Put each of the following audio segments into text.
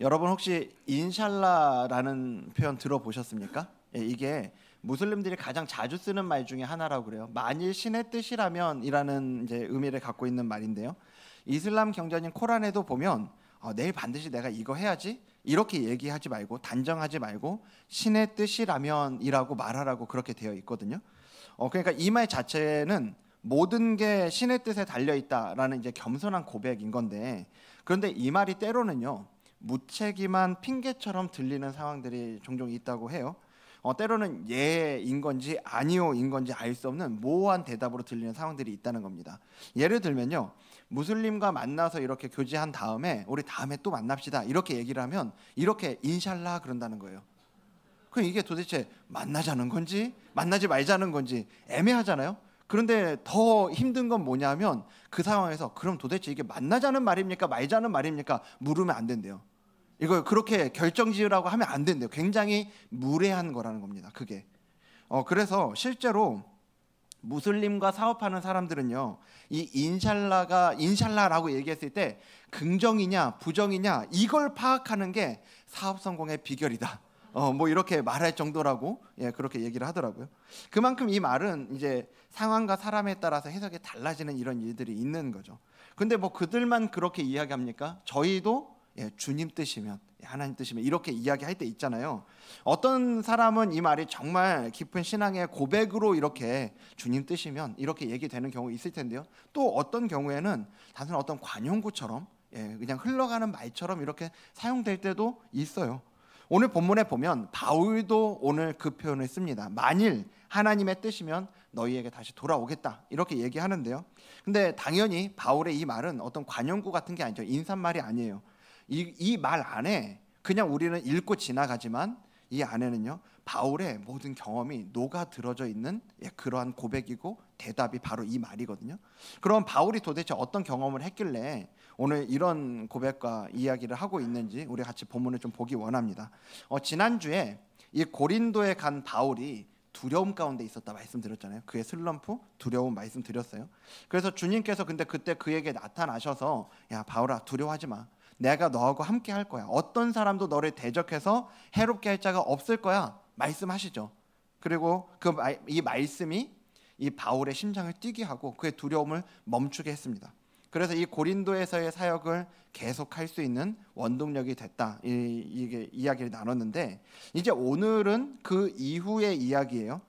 여러분 혹시 인샬라라는 표현 들어보셨습니까? 예, 이게 무슬림들이 가장 자주 쓰는 말 중에 하나라고 그래요. 만일 신의 뜻이라면이라는 이제 의미를 갖고 있는 말인데요. 이슬람 경전인 코란에도 보면 내일 반드시 내가 이거 해야지 이렇게 얘기하지 말고 단정하지 말고 신의 뜻이라면이라고 말하라고 그렇게 되어 있거든요. 그러니까 이 말 자체는 모든 게 신의 뜻에 달려 있다라는 이제 겸손한 고백인 건데, 그런데 이 말이 때로는요 무책임한 핑계처럼 들리는 상황들이 종종 있다고 해요. 때로는 예인 건지 아니오인 건지 알 수 없는 모호한 대답으로 들리는 상황들이 있다는 겁니다. 예를 들면요, 무슬림과 만나서 이렇게 교제한 다음에 우리 다음에 또 만납시다 이렇게 얘기를 하면 이렇게 인샬라 그런다는 거예요. 그럼 이게 도대체 만나자는 건지 만나지 말자는 건지 애매하잖아요. 그런데 더 힘든 건 뭐냐면 그 상황에서 그럼 도대체 이게 만나자는 말입니까 말자는 말입니까 물으면 안 된대요. 이걸 그렇게 결정지으라고 하면 안 된대요. 굉장히 무례한 거라는 겁니다. 그게. 그래서 실제로 무슬림과 사업하는 사람들은요, 이 인샬라라고 얘기했을 때 긍정이냐 부정이냐 이걸 파악하는 게 사업 성공의 비결이다. 뭐 이렇게 말할 정도라고 그렇게 얘기를 하더라고요. 그만큼 이 말은 이제 상황과 사람에 따라서 해석이 달라지는 이런 일들이 있는 거죠. 근데 뭐 그들만 그렇게 이야기합니까? 저희도 주님 뜻이면 하나님 뜻이면 이렇게 이야기할 때 있잖아요. 어떤 사람은 이 말이 정말 깊은 신앙의 고백으로 이렇게 주님 뜻이면 이렇게 얘기되는 경우 있을 텐데요. 또 어떤 경우에는 단순한 어떤 관용구처럼 그냥 흘러가는 말처럼 이렇게 사용될 때도 있어요. 오늘 본문에 보면 바울도 오늘 그 표현을 씁니다. 만일 하나님의 뜻이면 너희에게 다시 돌아오겠다 이렇게 얘기하는데요. 근데 당연히 바울의 이 말은 어떤 관용구 같은 게 아니죠. 인사말이 아니에요. 이 말 안에 그냥 우리는 읽고 지나가지만 이 안에는요 바울의 모든 경험이 녹아들어져 있는 그러한 고백이고 대답이 바로 이 말이거든요. 그럼 바울이 도대체 어떤 경험을 했길래 오늘 이런 고백과 이야기를 하고 있는지 우리 같이 본문을 좀 보기 원합니다. 지난주에 이 고린도에 간 바울이 두려움 가운데 있었다 말씀드렸잖아요. 그의 슬럼프, 두려움 말씀드렸어요. 그래서 주님께서 근데 그때 그에게 나타나셔서 야 바울아 두려워하지 마. 내가 너하고 함께 할 거야. 어떤 사람도 너를 대적해서 해롭게 할 자가 없을 거야. 말씀하시죠. 그리고 이 말씀이 이 바울의 심장을 뛰게 하고 그의 두려움을 멈추게 했습니다. 그래서 이 고린도에서의 사역을 계속할 수 있는 원동력이 됐다. 이게 이야기를 나눴는데 이제 오늘은 그 이후의 이야기예요.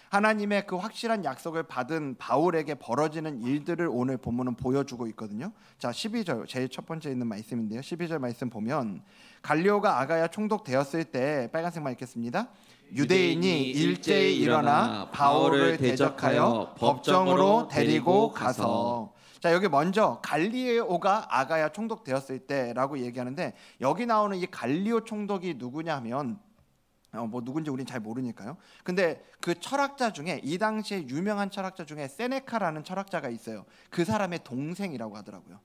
하나님의 그 확실한 약속을 받은 바울에게 벌어지는 일들을 오늘 본문은 보여주고 있거든요. 자, 12절 제일 첫 번째 있는 말씀인데요. 12절 말씀 보면 갈리오가 아가야 총독되었을 때 빨간색만 읽겠습니다. 유대인이 일제히 일어나 바울을 대적하여 법정으로 데리고 가서. 자, 여기 먼저 갈리오가 아가야 총독되었을 때라고 얘기하는데 여기 나오는 이 갈리오 총독이 누구냐 하면 뭐 누군지 우린 잘 모르니까요. 근데 그 철학자 중에 이 당시에 유명한 철학자 중에 세네카라는 철학자가 있어요. 그 사람의 동생이라고 하더라고요.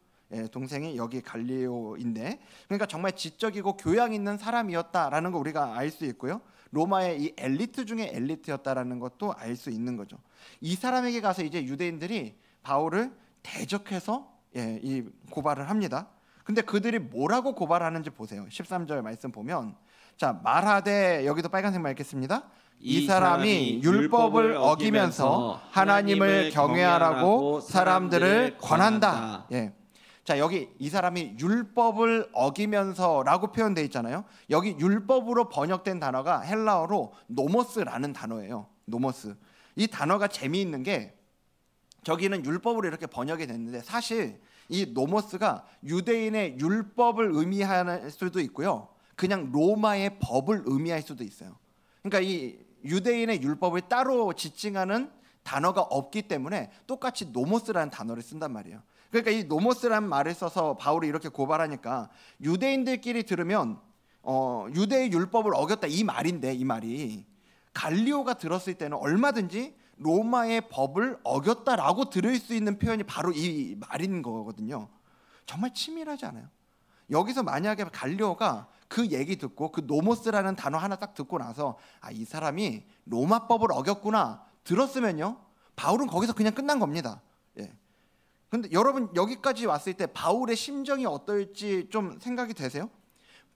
동생이 여기 갈리오인데 그러니까 정말 지적이고 교양 있는 사람이었다라는 거 우리가 알 수 있고요. 로마의 이 엘리트 중에 엘리트였다라는 것도 알 수 있는 거죠. 이 사람에게 가서 이제 유대인들이 바울을 대적해서 이 고발을 합니다. 근데 그들이 뭐라고 고발하는지 보세요. 13절 말씀 보면 자 말하되 여기도 빨간색만 읽겠습니다. 이 사람이 율법을 어기면서 하나님을 경외하라고 사람들을 권한다. 자 여기 이 사람이 율법을 어기면서라고 표현되어 있잖아요. 여기 율법으로 번역된 단어가 헬라어로 노모스라는 단어예요. 노모스. 이 단어가 재미있는 게 저기는 율법으로 이렇게 번역이 됐는데 사실 이 노모스가 유대인의 율법을 의미할 수도 있고요. 그냥 로마의 법을 의미할 수도 있어요. 그러니까 이 유대인의 율법을 따로 지칭하는 단어가 없기 때문에 똑같이 노모스라는 단어를 쓴단 말이에요. 그러니까 이 노모스라는 말을 써서 바울이 이렇게 고발하니까 유대인들끼리 들으면 유대의 율법을 어겼다 이 말인데 이 말이 갈리오가 들었을 때는 얼마든지 로마의 법을 어겼다라고 들을 수 있는 표현이 바로 이 말인 거거든요. 정말 치밀하지 않아요? 여기서 만약에 갈리오가 그 얘기 듣고 그 노모스라는 단어 하나 딱 듣고 나서 이 사람이 로마법을 어겼구나 들었으면요 바울은 거기서 그냥 끝난 겁니다. 근데 여러분 여기까지 왔을 때 바울의 심정이 어떨지 좀 생각이 되세요?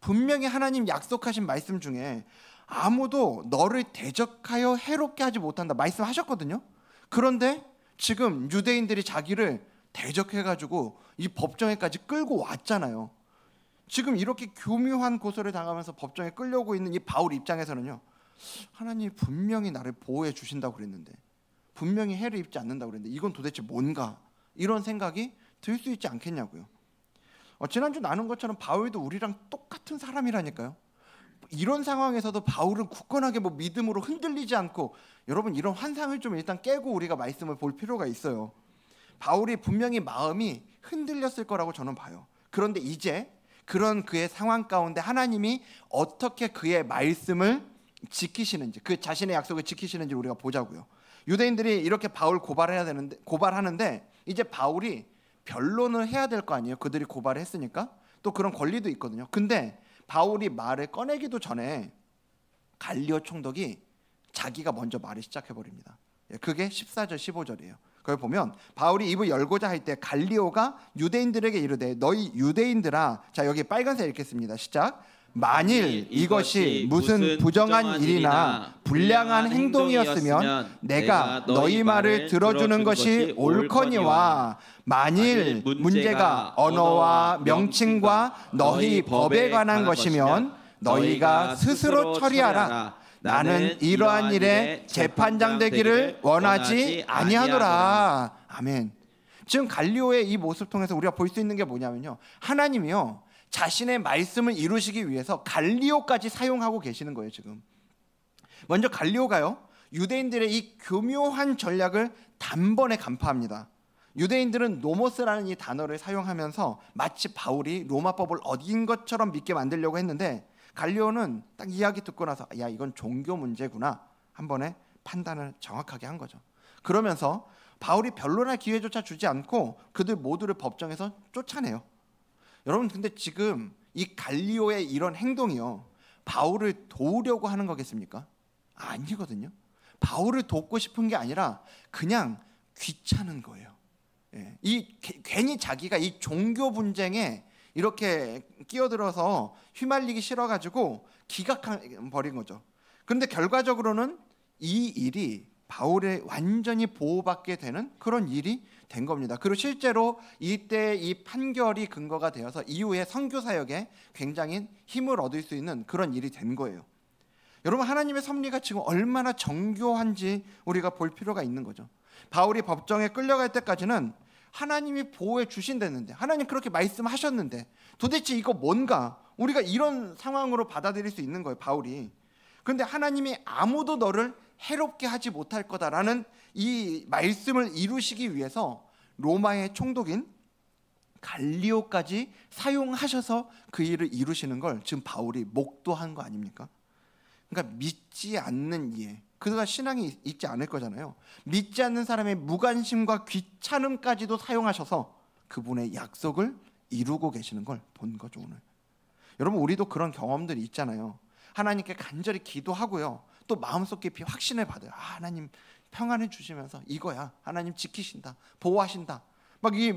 분명히 하나님 약속하신 말씀 중에 아무도 너를 대적하여 해롭게 하지 못한다 말씀하셨거든요. 그런데 지금 유대인들이 자기를 대적해가지고 이 법정에까지 끌고 왔잖아요. 지금 이렇게 교묘한 고소를 당하면서 법정에 끌려오고 있는 이 바울 입장에서는요, 하나님이 분명히 나를 보호해 주신다고 그랬는데, 분명히 해를 입지 않는다고 그랬는데 이건 도대체 뭔가, 이런 생각이 들 수 있지 않겠냐고요. 지난주 나눈 것처럼 바울도 우리랑 똑같은 사람이라니까요. 이런 상황에서도 바울은 굳건하게 믿음으로 흔들리지 않고, 여러분 이런 환상을 좀 일단 깨고 우리가 말씀을 볼 필요가 있어요. 바울이 분명히 마음이 흔들렸을 거라고 저는 봐요. 그런데 이제 그런 그의 상황 가운데 하나님이 어떻게 그의 말씀을 지키시는지, 그 자신의 약속을 지키시는지 우리가 보자고요. 유대인들이 이렇게 바울 고발하는데 이제 바울이 변론을 해야 될 거 아니에요. 그들이 고발을 했으니까 또 그런 권리도 있거든요. 근데 바울이 말을 꺼내기도 전에 갈리오 총독이 자기가 먼저 말을 시작해 버립니다. 그게 14절 15절이에요. 그걸 보면 바울이 입을 열고자 할 때 갈리오가 유대인들에게 이르되 너희 유대인들아, 자 여기 빨간색 읽겠습니다. 시작. 만일 이것이 무슨 부정한 일이나 불량한 행동이었으면 내가 너희 말을 들어주는 것이 옳거니와, 만일 문제가 언어와 명칭과 너희 법에 관한 것이면 너희가 스스로 처리하라. 나는 이러한 일에 재판장 되기를 원하지 아니하노라. 아멘. 지금 갈리오의 이 모습 통해서 우리가 볼 수 있는 게 뭐냐면요, 하나님이요 자신의 말씀을 이루시기 위해서 갈리오까지 사용하고 계시는 거예요. 지금 먼저 갈리오가요 유대인들의 이 교묘한 전략을 단번에 간파합니다. 유대인들은 노모스라는 이 단어를 사용하면서 마치 바울이 로마법을 어긴 것처럼 믿게 만들려고 했는데, 갈리오는 딱 이야기 듣고 나서 야 이건 종교 문제구나, 한 번에 판단을 정확하게 한 거죠. 그러면서 바울이 변론할 기회조차 주지 않고 그들 모두를 법정에서 쫓아내요. 여러분 근데 지금 이 갈리오의 이런 행동이요 바울을 도우려고 하는 거겠습니까? 아니거든요. 바울을 돕고 싶은 게 아니라 그냥 귀찮은 거예요. 괜히 자기가 이 종교 분쟁에 이렇게 끼어들어서 휘말리기 싫어가지고 기각버린 거죠. 그런데 결과적으로는 이 일이 바울의 완전히 보호받게 되는 그런 일이 된 겁니다. 그리고 실제로 이때 이 판결이 근거가 되어서 이후에 선교 사역에 굉장히 힘을 얻을 수 있는 그런 일이 된 거예요. 여러분 하나님의 섭리가 지금 얼마나 정교한지 우리가 볼 필요가 있는 거죠. 바울이 법정에 끌려갈 때까지는 하나님이 보호해 주신다는데, 하나님 그렇게 말씀하셨는데 도대체 이거 뭔가, 우리가 이런 상황으로 받아들일 수 있는 거예요 바울이. 그런데 하나님이 아무도 너를 해롭게 하지 못할 거다라는 이 말씀을 이루시기 위해서 로마의 총독인 갈리오까지 사용하셔서 그 일을 이루시는 걸 지금 바울이 목도한 거 아닙니까? 그러니까 믿지 않는 이해, 그가 신앙이 있지 않을 거잖아요. 믿지 않는 사람의 무관심과 귀찮음까지도 사용하셔서 그분의 약속을 이루고 계시는 걸 본 거죠 오늘. 여러분 우리도 그런 경험들이 있잖아요. 하나님께 간절히 기도하고요 또 마음속 깊이 확신을 받아요. 하나님 평안을 주시면서 이거야, 하나님 지키신다, 보호하신다, 막 이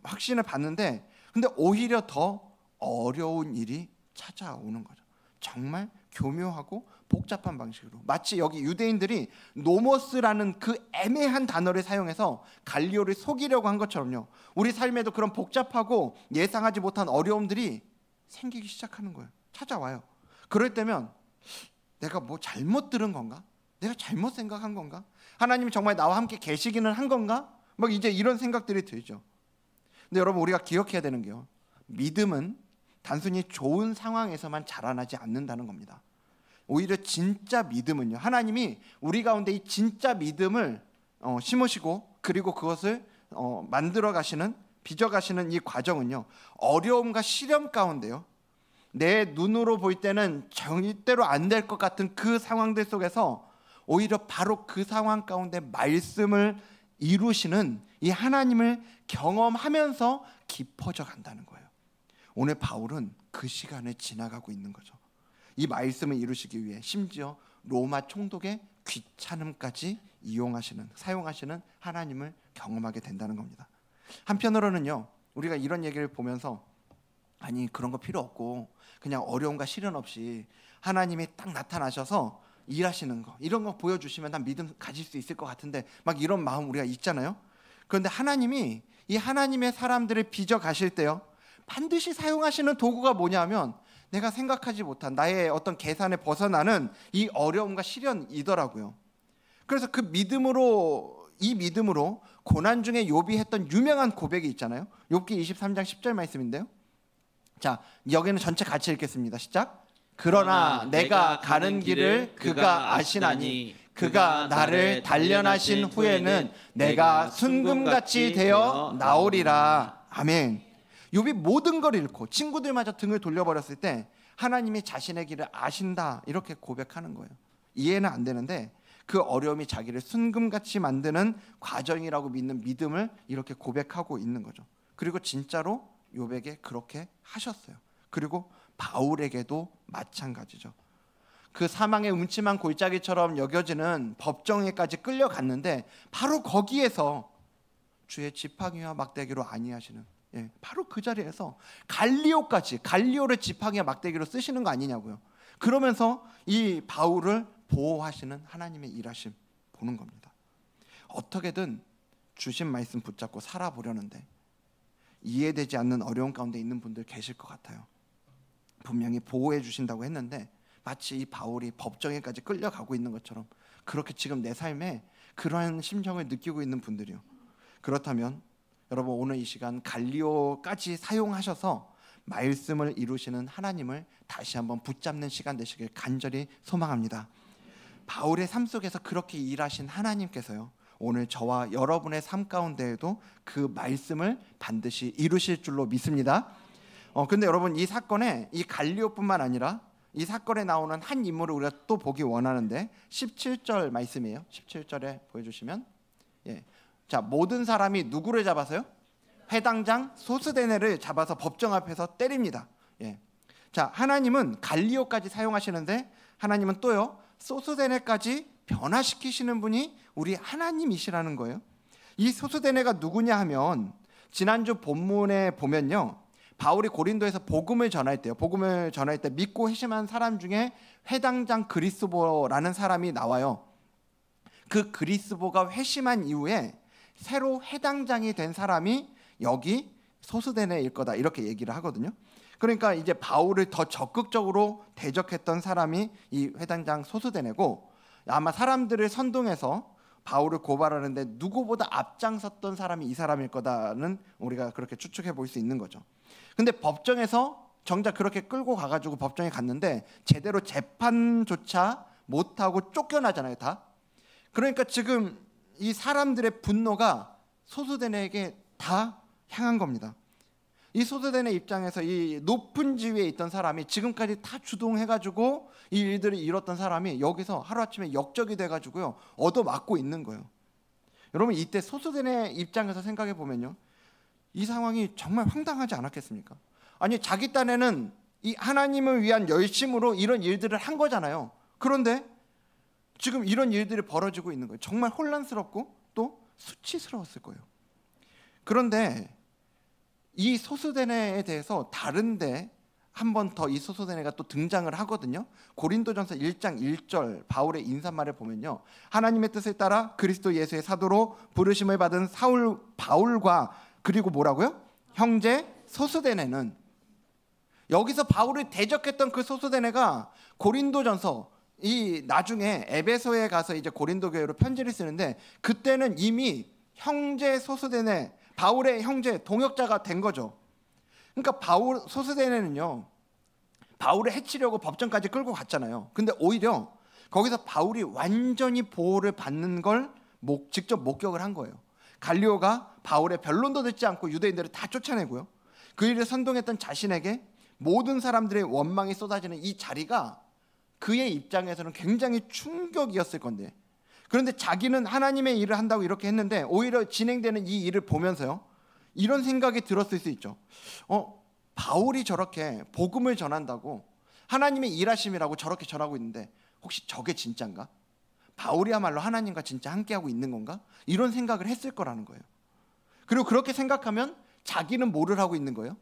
확신을 받는데, 근데 오히려 더 어려운 일이 찾아오는 거죠. 정말 교묘하고 복잡한 방식으로, 마치 여기 유대인들이 노모스라는 그 애매한 단어를 사용해서 갈리오를 속이려고 한 것처럼요, 우리 삶에도 그런 복잡하고 예상하지 못한 어려움들이 생기기 시작하는 거예요. 찾아와요. 그럴 때면 내가 뭐 잘못 들은 건가? 내가 잘못 생각한 건가? 하나님이 정말 나와 함께 계시기는 한 건가? 막 이제 이런 생각들이 들죠. 근데 여러분 우리가 기억해야 되는 게요, 믿음은 단순히 좋은 상황에서만 자라나지 않는다는 겁니다. 오히려 진짜 믿음은요, 하나님이 우리 가운데 이 진짜 믿음을 심으시고 그리고 그것을 만들어 가시는, 빚어 가시는 이 과정은요, 어려움과 시련 가운데요, 내 눈으로 볼 때는 절대로 안 될 것 같은 그 상황들 속에서 오히려 바로 그 상황 가운데 말씀을 이루시는 이 하나님을 경험하면서 깊어져 간다는 거예요. 오늘 바울은 그 시간을 지나가고 있는 거죠. 이 말씀을 이루시기 위해 심지어 로마 총독의 귀찮음까지 사용하시는 하나님을 경험하게 된다는 겁니다. 한편으로는요, 우리가 이런 얘기를 보면서 아니 그런 거 필요 없고 그냥 어려움과 시련 없이 하나님이 딱 나타나셔서 일하시는 거 이런 거 보여주시면 난 믿음 가질 수 있을 것 같은데 막 이런 마음 우리가 있잖아요. 그런데 하나님이 이 하나님의 사람들을 빚어 가실 때요 반드시 사용하시는 도구가 뭐냐면 내가 생각하지 못한 나의 어떤 계산에 벗어나는 이 어려움과 시련이더라고요. 그래서 그 믿음으로 이 믿음으로 고난 중에 욥이 했던 유명한 고백이 있잖아요. 욥기 23장 10절 말씀인데요. 자, 여기는 전체 같이 읽겠습니다. 시작. 그러나 내가 가는 길을 그가 아시나니 그가 나를 단련하신 후에는 내가 순금같이 되어 나오리라. 아멘. 욥이 모든 걸 잃고 친구들마저 등을 돌려버렸을 때 하나님이 자신의 길을 아신다 이렇게 고백하는 거예요. 이해는 안 되는데 그 어려움이 자기를 순금같이 만드는 과정이라고 믿는 믿음을 이렇게 고백하고 있는 거죠. 그리고 진짜로 욥에게 그렇게 하셨어요. 그리고 바울에게도 마찬가지죠. 그 사망의 음침한 골짜기처럼 여겨지는 법정에까지 끌려갔는데 바로 거기에서 주의 지팡이와 막대기로 안위하시는 바로 그 자리에서 갈리오를 지팡이와 막대기로 쓰시는 거 아니냐고요. 그러면서 이 바울을 보호하시는 하나님의 일하심 보는 겁니다. 어떻게든 주신 말씀 붙잡고 살아보려는데 이해되지 않는 어려운 가운데 있는 분들 계실 것 같아요. 분명히 보호해 주신다고 했는데 마치 이 바울이 법정에까지 끌려가고 있는 것처럼 그렇게 지금 내 삶에 그러한 심정을 느끼고 있는 분들이요. 그렇다면 여러분 오늘 이 시간 갈리오까지 사용하셔서 말씀을 이루시는 하나님을 다시 한번 붙잡는 시간 되시길 간절히 소망합니다. 바울의 삶 속에서 그렇게 일하신 하나님께서요 오늘 저와 여러분의 삶 가운데에도 그 말씀을 반드시 이루실 줄로 믿습니다. 근데 여러분 이 사건에 이 갈리오뿐만 아니라 이 사건에 나오는 한 인물을 우리가 또 보기 원하는데 17절 말씀이에요. 17절에 보여주시면 자 모든 사람이 누구를 잡아서요? 회당장 소스데네를 잡아서 법정 앞에서 때립니다. 자 하나님은 갈리오까지 사용하시는데 하나님은 또요 소스데네까지 변화시키시는 분이 우리 하나님이시라는 거예요. 이 소스데네가 누구냐 하면 지난주 본문에 보면요 바울이 고린도에서 복음을 전할 때요 복음을 전할 때 믿고 회심한 사람 중에 회당장 그리스보라는 사람이 나와요. 그 그리스보가 회심한 이후에 새로 회당장이 된 사람이 여기 소스데네일 거다 이렇게 얘기를 하거든요. 그러니까 이제 바울을 더 적극적으로 대적했던 사람이 이 회당장 소스데네고 아마 사람들을 선동해서 바울을 고발하는데 누구보다 앞장섰던 사람이 이 사람일 거다는 우리가 그렇게 추측해 볼 수 있는 거죠. 근데 법정에서 정작 그렇게 끌고 가가지고 법정에 갔는데 제대로 재판조차 못하고 쫓겨나잖아요 다. 그러니까 지금 이 사람들의 분노가 소스데네에게 다 향한 겁니다. 이 소스데네 입장에서 이 높은 지위에 있던 사람이 지금까지 다 주동해가지고 이 일들을 이뤘던 사람이 여기서 하루아침에 역적이 돼가지고요 얻어맞고 있는 거예요. 여러분 이때 소스데네 입장에서 생각해 보면요 이 상황이 정말 황당하지 않았겠습니까? 아니 자기 딴에는 이 하나님을 위한 열심으로 이런 일들을 한 거잖아요. 그런데 지금 이런 일들이 벌어지고 있는 거예요. 정말 혼란스럽고 또 수치스러웠을 거예요. 그런데 이 소스데네에 대해서 다른데 한 번 더 이 소스데네가 또 등장을 하거든요. 고린도전서 1장 1절 바울의 인사말을 보면요 하나님의 뜻을 따라 그리스도 예수의 사도로 부르심을 받은 사울 바울과 그리고 뭐라고요? 형제 소스데네는 여기서 바울을 대적했던 그 소스데네가 고린도전서 이 나중에 에베소에 가서 이제 고린도 교회로 편지를 쓰는데 그때는 이미 형제 소스데네 바울의 형제 동역자가 된 거죠. 그러니까 바울 소스데네는요 바울을 해치려고 법정까지 끌고 갔잖아요. 근데 오히려 거기서 바울이 완전히 보호를 받는 걸 직접 목격을 한 거예요. 갈리오가 바울의 변론도 듣지 않고 유대인들을 다 쫓아내고요 그 일을 선동했던 자신에게 모든 사람들의 원망이 쏟아지는 이 자리가 그의 입장에서는 굉장히 충격이었을 건데 그런데 자기는 하나님의 일을 한다고 이렇게 했는데 오히려 진행되는 이 일을 보면서요 이런 생각이 들었을 수 있죠. 바울이 저렇게 복음을 전한다고 하나님의 일하심이라고 저렇게 전하고 있는데 혹시 저게 진짠가? 바울이야말로 하나님과 진짜 함께하고 있는 건가? 이런 생각을 했을 거라는 거예요. 그리고 그렇게 생각하면 자기는 뭐를 하고 있는 거예요?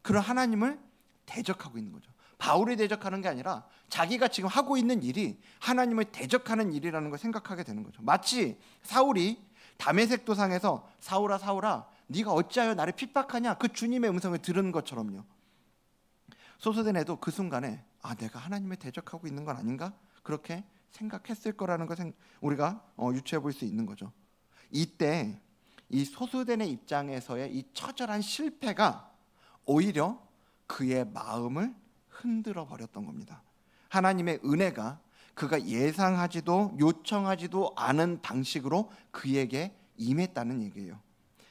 그런 하나님을 대적하고 있는 거죠. 바울이 대적하는 게 아니라 자기가 지금 하고 있는 일이 하나님을 대적하는 일이라는 걸 생각하게 되는 거죠. 마치 사울이 다메섹 도상에서 사울아 사울아 네가 어찌하여 나를 핍박하냐 그 주님의 음성을 들은 것처럼요. 소스데네도 그 순간에 내가 하나님을 대적하고 있는 건 아닌가? 그렇게 생각했을 거라는 것을 우리가 유추해 볼 수 있는 거죠. 이때 이 소스데네 입장에서의 이 처절한 실패가 오히려 그의 마음을 흔들어 버렸던 겁니다. 하나님의 은혜가 그가 예상하지도 요청하지도 않은 방식으로 그에게 임했다는 얘기예요.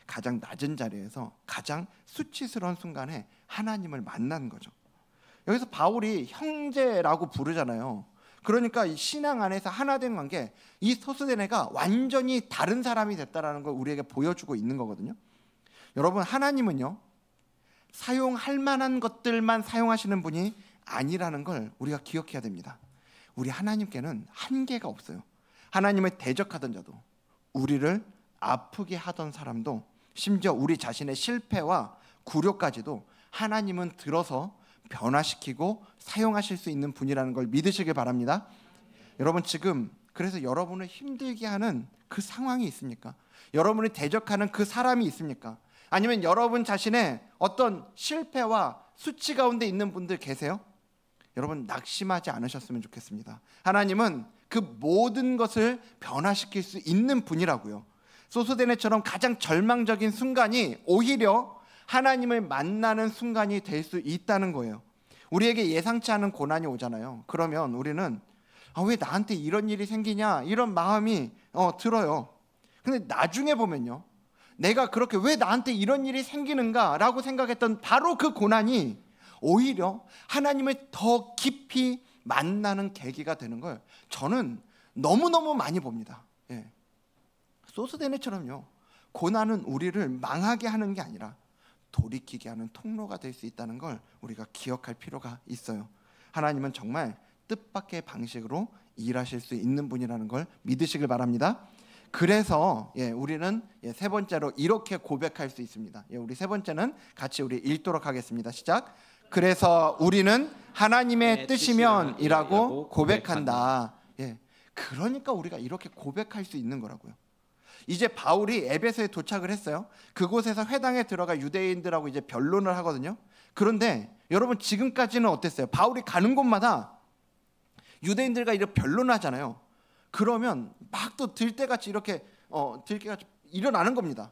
가장 낮은 자리에서 가장 수치스러운 순간에 하나님을 만난 거죠. 여기서 바울이 형제라고 부르잖아요. 그러니까 이 신앙 안에서 하나 된 관계, 이 소스데네가 완전히 다른 사람이 됐다라는 걸 우리에게 보여주고 있는 거거든요. 여러분, 하나님은요 사용할 만한 것들만 사용하시는 분이 아니라는 걸 우리가 기억해야 됩니다. 우리 하나님께는 한계가 없어요. 하나님을 대적하던 자도, 우리를 아프게 하던 사람도, 심지어 우리 자신의 실패와 굴욕까지도 하나님은 들어서 변화시키고 사용하실 수 있는 분이라는 걸 믿으시길 바랍니다. 여러분, 지금 그래서 여러분을 힘들게 하는 그 상황이 있습니까? 여러분을 대적하는 그 사람이 있습니까? 아니면 여러분 자신의 어떤 실패와 수치 가운데 있는 분들 계세요? 여러분, 낙심하지 않으셨으면 좋겠습니다. 하나님은 그 모든 것을 변화시킬 수 있는 분이라고요. 소스데네처럼 가장 절망적인 순간이 오히려 하나님을 만나는 순간이 될 수 있다는 거예요. 우리에게 예상치 않은 고난이 오잖아요. 그러면 우리는 왜 나한테 이런 일이 생기냐 이런 마음이 들어요. 근데 나중에 보면요, 내가 그렇게 왜 나한테 이런 일이 생기는가 라고 생각했던 바로 그 고난이 오히려 하나님을 더 깊이 만나는 계기가 되는 걸 저는 너무너무 많이 봅니다. 소스데네처럼요, 고난은 우리를 망하게 하는 게 아니라 돌이키게 하는 통로가 될 수 있다는 걸 우리가 기억할 필요가 있어요. 하나님은 정말 뜻밖의 방식으로 일하실 수 있는 분이라는 걸 믿으시길 바랍니다. 그래서 우리는 세 번째로 이렇게 고백할 수 있습니다. 우리 세 번째는 같이 우리 읽도록 하겠습니다. 시작. 그래서 우리는 하나님의 뜻이면이라고 고백한다. 그러니까 우리가 이렇게 고백할 수 있는 거라고요. 이제 바울이 에베소에 도착을 했어요. 그곳에서 회당에 들어가 유대인들하고 이제 변론을 하거든요. 그런데 여러분, 지금까지는 어땠어요? 바울이 가는 곳마다 유대인들과 이렇게 변론을 하잖아요. 그러면 막 또 들떼같이 이렇게 들깨같이 일어나는 겁니다.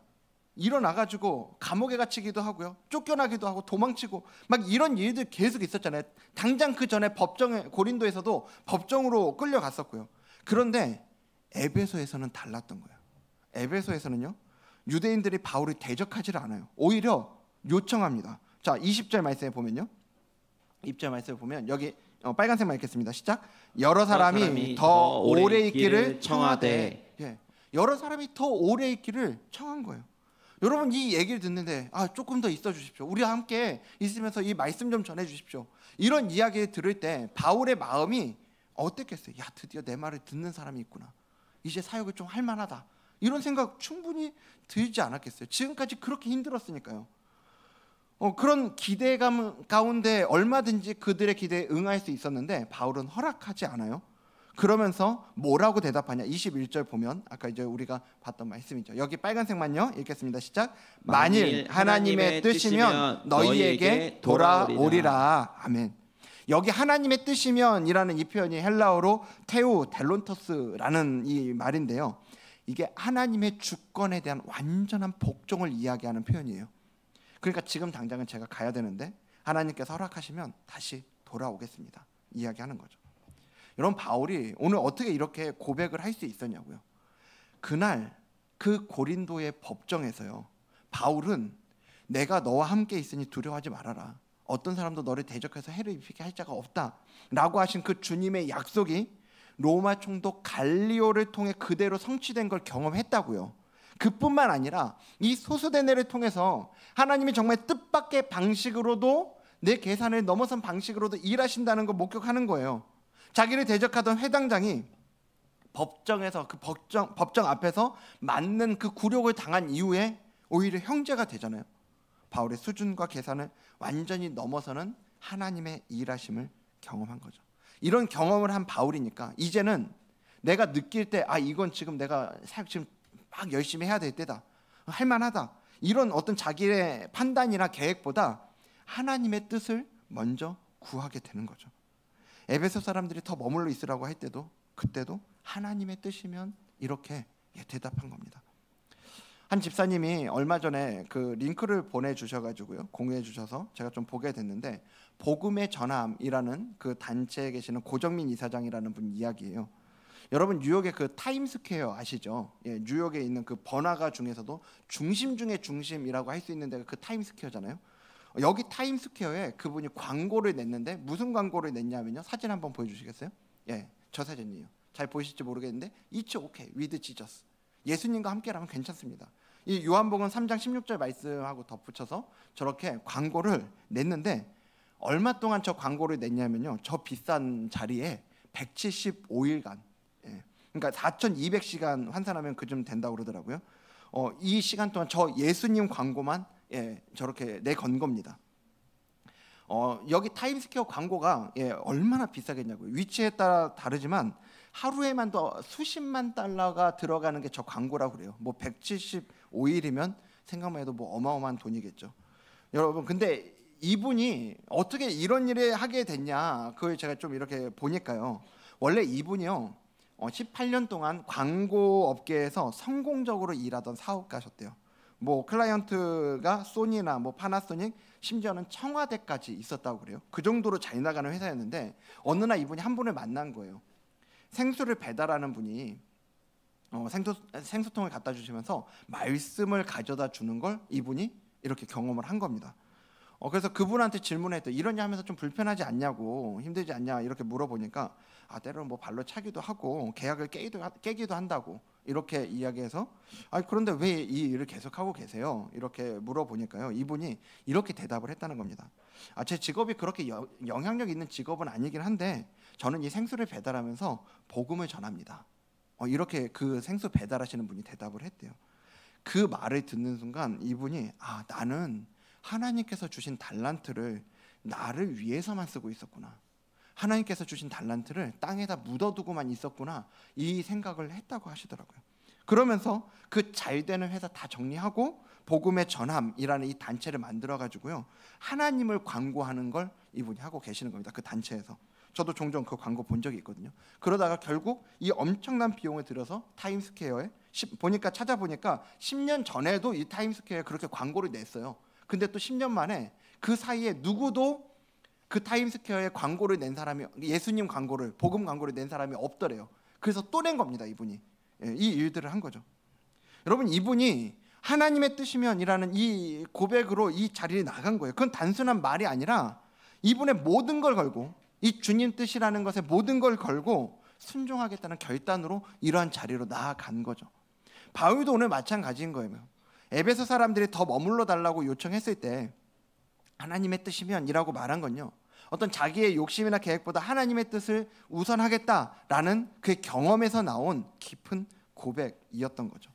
일어나가지고 감옥에 갇히기도 하고요, 쫓겨나기도 하고 도망치고 막 이런 일들 계속 있었잖아요. 당장 그 전에 법정에, 고린도에서도 법정으로 끌려갔었고요. 그런데 에베소에서는 달랐던 거예요. 에베소에서는요, 유대인들이 바울을 대적하지를 않아요. 오히려 요청합니다. 자, 20절 말씀에 보면요, 20절 말씀에 보면 여기 빨간색만 읽겠습니다. 시작. 여러 사람이 더 오래 있기를 청하되. 여러 사람이 더 오래 있기를 청한 거예요. 여러분, 이 얘기를 듣는데 조금 더 있어 주십시오, 우리와 함께 있으면서 이 말씀 좀 전해 주십시오, 이런 이야기를 들을 때 바울의 마음이 어땠겠어요? 야, 드디어 내 말을 듣는 사람이 있구나, 이제 사역을 좀 할 만하다, 이런 생각 충분히 들지 않았겠어요? 지금까지 그렇게 힘들었으니까요. 그런 기대감 가운데 얼마든지 그들의 기대에 응할 수 있었는데 바울은 허락하지 않아요. 그러면서 뭐라고 대답하냐? 21절 보면 아까 이제 우리가 봤던 말씀이죠. 여기 빨간색만요 읽겠습니다. 시작. 만일 하나님의 뜻이면 너희에게 돌아오리라. 아멘. 여기 하나님의 뜻이면 이라는 이 표현이 헬라어로 테우 델론토스라는 이 말인데요, 이게 하나님의 주권에 대한 완전한 복종을 이야기하는 표현이에요. 그러니까 지금 당장은 제가 가야 되는데 하나님께서 허락하시면 다시 돌아오겠습니다, 이야기하는 거죠. 여러분, 바울이 오늘 어떻게 이렇게 고백을 할 수 있었냐고요. 그날 그 고린도의 법정에서요, 바울은 내가 너와 함께 있으니 두려워하지 말아라, 어떤 사람도 너를 대적해서 해를 입히게 할 자가 없다 라고 하신 그 주님의 약속이 로마 총독 갈리오를 통해 그대로 성취된 걸 경험했다고요. 그뿐만 아니라 이 소스데네를 통해서 하나님이 정말 뜻밖의 방식으로도, 내 계산을 넘어선 방식으로도 일하신다는 걸 목격하는 거예요. 자기를 대적하던 회당장이 법정에서 그 법정 앞에서 맞는 그 굴욕을 당한 이후에 오히려 형제가 되잖아요. 바울의 수준과 계산을 완전히 넘어서는 하나님의 일하심을 경험한 거죠. 이런 경험을 한 바울이니까 이제는 내가 느낄 때 이건 지금 내가 사역 지금 막 열심히 해야 될 때다, 할만하다, 이런 어떤 자기의 판단이나 계획보다 하나님의 뜻을 먼저 구하게 되는 거죠. 에베소 사람들이 더 머물러 있으라고 할 때도 그때도 하나님의 뜻이면 이렇게 대답한 겁니다. 한 집사님이 얼마 전에 그 링크를 보내주셔가지고요, 공유해주셔서 제가 좀 보게 됐는데, 복음의 전함이라는 그 단체에 계시는 고정민 이사장이라는 분 이야기예요. 여러분 뉴욕의 그 타임스퀘어 아시죠? 뉴욕에 있는 그 번화가 중에서도 중심 중의 중심이라고 할 수 있는 데가 그 타임스퀘어잖아요. 여기 타임스퀘어에 그분이 광고를 냈는데 무슨 광고를 냈냐면요, 사진 한번 보여주시겠어요? 저 사진이에요. 잘 보이실지 모르겠는데 It's okay with Jesus, 예수님과 함께라면 괜찮습니다. 이 요한복음 3장 16절 말씀하고 덧붙여서 저렇게 광고를 냈는데, 얼마 동안 저 광고를 냈냐면요, 저 비싼 자리에 175일간, 그러니까 4,200시간 환산하면 그쯤 된다고 그러더라고요. 이 시간 동안 저 예수님 광고만 저렇게 내건 겁니다. 여기 타임스퀘어 광고가 얼마나 비싸겠냐고요. 위치에 따라 다르지만 하루에만 더 수십만 달러가 들어가는 게 저 광고라고 그래요. 뭐 175일이면 생각만 해도 뭐 어마어마한 돈이겠죠. 여러분, 근데 이분이 어떻게 이런 일을 하게 됐냐, 그걸 제가 좀 이렇게 보니까요, 원래 이분이요 18년 동안 광고 업계에서 성공적으로 일하던 사업가셨대요. 뭐 클라이언트가 소니나 뭐 파나소닉, 심지어는 청와대까지 있었다고 그래요. 그 정도로 잘 나가는 회사였는데 어느 날 이분이 한 분을 만난 거예요. 생수를 배달하는 분이 생수통을 갖다 주시면서 말씀을 가져다 주는 걸 이분이 이렇게 경험을 한 겁니다. 그래서 그분한테 질문했대. 이러냐 하면서 좀 불편하지 않냐고, 힘들지 않냐 이렇게 물어보니까 때로는 뭐 발로 차기도 하고 계약을 깨기도 한다고 이렇게 이야기해서 그런데 왜 이 일을 계속하고 계세요? 이렇게 물어보니까요, 이분이 이렇게 대답을 했다는 겁니다. 제 직업이 그렇게 영향력 있는 직업은 아니긴 한데 저는 이 생수를 배달하면서 복음을 전합니다. 이렇게 그 생수 배달하시는 분이 대답을 했대요. 그 말을 듣는 순간 이분이 나는 하나님께서 주신 달란트를 나를 위해서만 쓰고 있었구나, 하나님께서 주신 달란트를 땅에다 묻어두고만 있었구나, 이 생각을 했다고 하시더라고요. 그러면서 그 잘되는 회사 다 정리하고 복음의 전함이라는 이 단체를 만들어가지고요, 하나님을 광고하는 걸 이분이 하고 계시는 겁니다. 그 단체에서 저도 종종 그 광고 본 적이 있거든요. 그러다가 결국 이 엄청난 비용을 들여서 타임스퀘어에 찾아보니까 10년 전에도 이 타임스퀘어에 그렇게 광고를 냈어요. 근데 또 10년 만에 그 사이에 누구도 그 타임스퀘어에 광고를 낸 사람이, 예수님 광고를, 복음 광고를 낸 사람이 없더래요. 그래서 또 낸 겁니다. 이분이 이 일들을 한 거죠. 여러분, 이분이 하나님의 뜻이면이라는 이 고백으로 이 자리에 나간 거예요. 그건 단순한 말이 아니라 이분의 모든 걸 걸고, 이 주님 뜻이라는 것에 모든 걸 걸고 순종하겠다는 결단으로 이러한 자리로 나아간 거죠. 바울도 오늘 마찬가지인 거예요. 에베소 사람들이 더 머물러 달라고 요청했을 때 하나님의 뜻이면이라고 말한 건요, 어떤 자기의 욕심이나 계획보다 하나님의 뜻을 우선하겠다라는 그 경험에서 나온 깊은 고백이었던 거죠.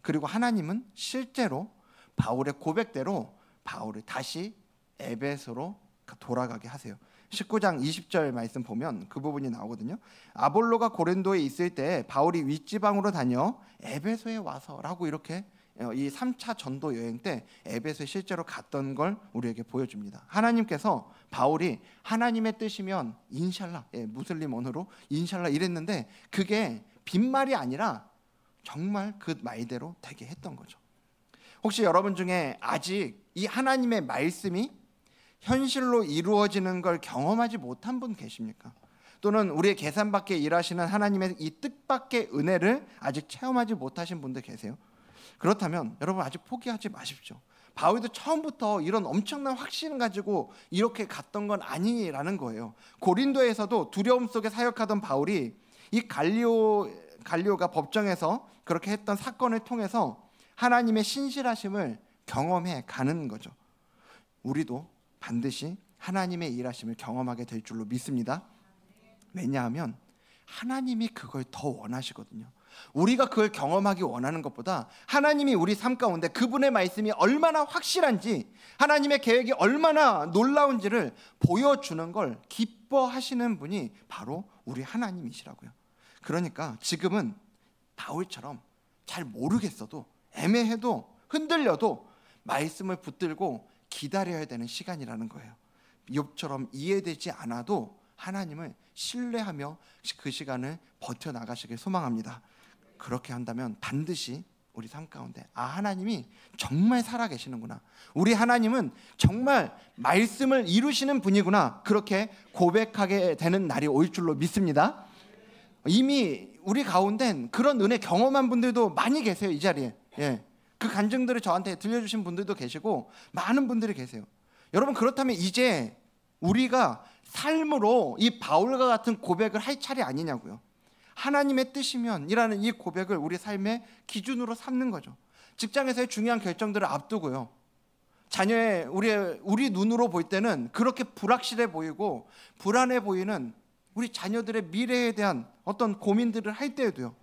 그리고 하나님은 실제로 바울의 고백대로 바울을 다시 에베소로 돌아가게 하세요. 19장 20절 말씀 보면 그 부분이 나오거든요. 아볼로가 고린도에 있을 때 바울이 윗지방으로 다녀 에베소에 와서라고, 이렇게 이 3차 전도 여행 때 에베소에 실제로 갔던 걸 우리에게 보여줍니다. 하나님께서 바울이 하나님의 뜻이면 인샬라, 무슬림 언어로 인샬라 이랬는데 그게 빈말이 아니라 정말 그 말대로 되게 했던 거죠. 혹시 여러분 중에 아직 이 하나님의 말씀이 현실로 이루어지는 걸 경험하지 못한 분 계십니까? 또는 우리의 계산 밖에 일하시는 하나님의 이 뜻밖의 은혜를 아직 체험하지 못하신 분들 계세요? 그렇다면 여러분, 아직 포기하지 마십시오. 바울도 처음부터 이런 엄청난 확신을 가지고 이렇게 갔던 건 아니라는 거예요. 고린도에서도 두려움 속에 사역하던 바울이 이 갈리오가 법정에서 그렇게 했던 사건을 통해서 하나님의 신실하심을 경험해 가는 거죠. 우리도 반드시 하나님의 일하심을 경험하게 될 줄로 믿습니다. 왜냐하면 하나님이 그걸 더 원하시거든요. 우리가 그걸 경험하기 원하는 것보다 하나님이 우리 삶 가운데 그분의 말씀이 얼마나 확실한지, 하나님의 계획이 얼마나 놀라운지를 보여주는 걸 기뻐하시는 분이 바로 우리 하나님이시라고요. 그러니까 지금은 바울처럼 잘 모르겠어도, 애매해도, 흔들려도 말씀을 붙들고 기다려야 되는 시간이라는 거예요. 욥처럼 이해되지 않아도 하나님을 신뢰하며 그 시간을 버텨나가시길 소망합니다. 그렇게 한다면 반드시 우리 삶 가운데 하나님이 정말 살아계시는구나, 우리 하나님은 정말 말씀을 이루시는 분이구나, 그렇게 고백하게 되는 날이 올 줄로 믿습니다. 이미 우리 가운데는 그런 은혜 경험한 분들도 많이 계세요. 이 자리에 그 간증들을 저한테 들려주신 분들도 계시고 많은 분들이 계세요. 여러분, 그렇다면 이제 우리가 삶으로 이 바울과 같은 고백을 할 차례 아니냐고요. 하나님의 뜻이면 이라는 이 고백을 우리 삶의 기준으로 삼는 거죠. 직장에서의 중요한 결정들을 앞두고요, 자녀의 우리 눈으로 볼 때는 그렇게 불확실해 보이고 불안해 보이는 우리 자녀들의 미래에 대한 어떤 고민들을 할 때에도요,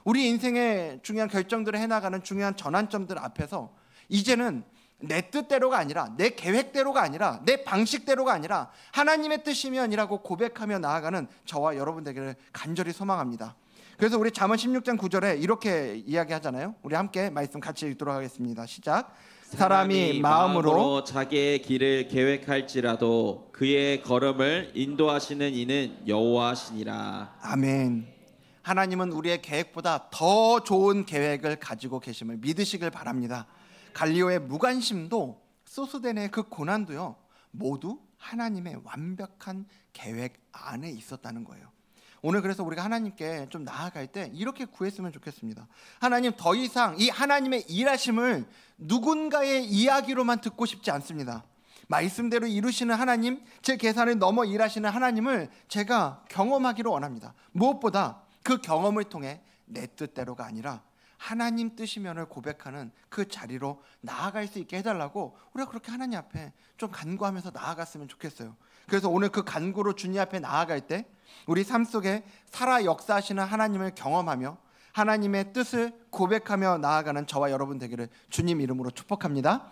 우리 인생의 중요한 결정들을 해나가는 중요한 전환점들 앞에서 이제는 내 뜻대로가 아니라, 내 계획대로가 아니라, 내 방식대로가 아니라 하나님의 뜻이면이라고 고백하며 나아가는 저와 여러분 되기를 간절히 소망합니다. 그래서 우리 잠언 16장 9절에 이렇게 이야기하잖아요. 우리 함께 말씀 같이 읽도록 하겠습니다. 시작. 사람이 마음으로 자기의 길을 계획할지라도 그의 걸음을 인도하시는 이는 여호와시니라. 아멘. 하나님은 우리의 계획보다 더 좋은 계획을 가지고 계심을 믿으시길 바랍니다. 갈리오의 무관심도, 소스데네의 그 고난도요, 모두 하나님의 완벽한 계획 안에 있었다는 거예요. 오늘 그래서 우리가 하나님께 좀 나아갈 때 이렇게 구했으면 좋겠습니다. 하나님, 더 이상 이 하나님의 일하심을 누군가의 이야기로만 듣고 싶지 않습니다. 말씀대로 이루시는 하나님, 제 계산을 넘어 일하시는 하나님을 제가 경험하기를 원합니다. 무엇보다 그 경험을 통해 내 뜻대로가 아니라 하나님 뜻이면을 고백하는 그 자리로 나아갈 수 있게 해달라고 우리가 그렇게 하나님 앞에 좀 간구하면서 나아갔으면 좋겠어요. 그래서 오늘 그 간구로 주님 앞에 나아갈 때 우리 삶 속에 살아 역사하시는 하나님을 경험하며 하나님의 뜻을 고백하며 나아가는 저와 여러분 되기를 주님 이름으로 축복합니다.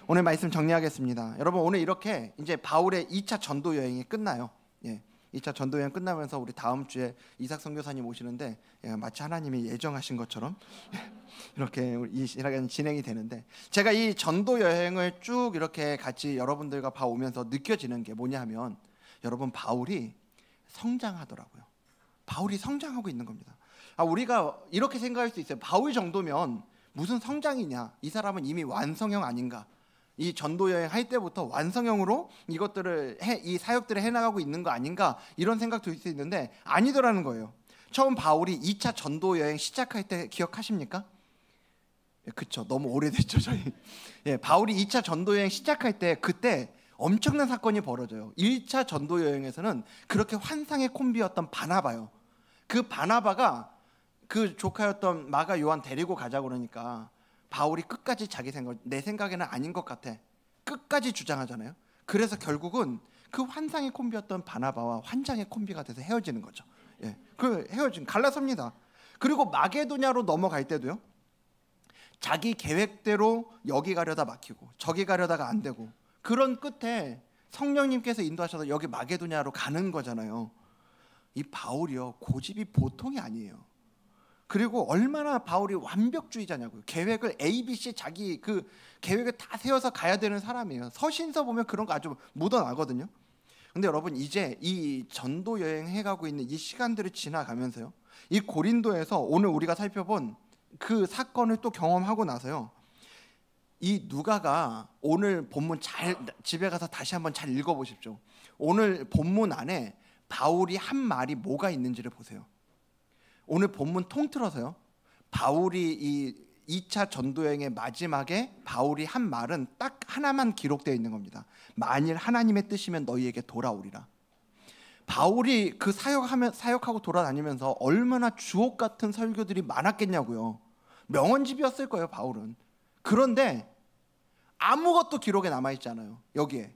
오늘 말씀 정리하겠습니다. 여러분, 오늘 이렇게 이제 바울의 2차 전도 여행이 끝나요. 2차 전도 여행 끝나면서 우리 다음 주에 이삭 선교사님 오시는데 마치 하나님이 예정하신 것처럼 이렇게 이 시간이 진행이 되는데, 제가 이 전도 여행을 쭉 이렇게 같이 여러분들과 봐오면서 느껴지는 게 뭐냐 하면, 여러분, 바울이 성장하더라고요. 바울이 성장하고 있는 겁니다. 우리가 이렇게 생각할 수 있어요. 바울 정도면 무슨 성장이냐, 이 사람은 이미 완성형 아닌가, 이 전도 여행 할 때부터 완성형으로 이것들을 이 사역들을 해나가고 있는 거 아닌가, 이런 생각 들 수 있는데 아니더라는 거예요. 처음 바울이 2차 전도 여행 시작할 때 기억하십니까? 그쵸, 너무 오래됐죠 저희. 바울이 2차 전도 여행 시작할 때 그때 엄청난 사건이 벌어져요. 1차 전도 여행에서는 그렇게 환상의 콤비였던 바나바요. 그 바나바가 그 조카였던 마가 요한 데리고 가자고 그러니까 바울이 끝까지 자기 생각, 내 생각에는 아닌 것 같아, 끝까지 주장하잖아요. 그래서 결국은 그 환상의 콤비였던 바나바와 환장의 콤비가 돼서 헤어지는 거죠. 그 갈라섭니다. 그리고 마게도냐로 넘어갈 때도요, 자기 계획대로 여기 가려다 막히고 저기 가려다가 안 되고, 그런 끝에 성령님께서 인도하셔서 여기 마게도냐로 가는 거잖아요. 이 바울이요, 고집이 보통이 아니에요. 그리고 얼마나 바울이 완벽주의자냐고요. 계획을 ABC, 자기 그 계획을 다 세워서 가야 되는 사람이에요. 서신서 보면 그런 거 아주 묻어나거든요. 근데 여러분, 이제 이 전도 여행 해가고 있는 이 시간들을 지나가면서요, 이 고린도에서 오늘 우리가 살펴본 그 사건을 또 경험하고 나서요, 이 누가가 오늘 본문 잘 집에 가서 다시 한번 잘 읽어보십시오. 오늘 본문 안에 바울이 한 말이 뭐가 있는지를 보세요. 오늘 본문 통틀어서요, 바울이 이 2차 전도여행의 마지막에 바울이 한 말은 딱 하나만 기록되어 있는 겁니다. 만일 하나님의 뜻이면 너희에게 돌아오리라. 바울이 그 사역하고 돌아다니면서 얼마나 주옥 같은 설교들이 많았겠냐고요. 명언집이었을 거예요, 바울은. 그런데 아무것도 기록에 남아있지 않아요. 여기에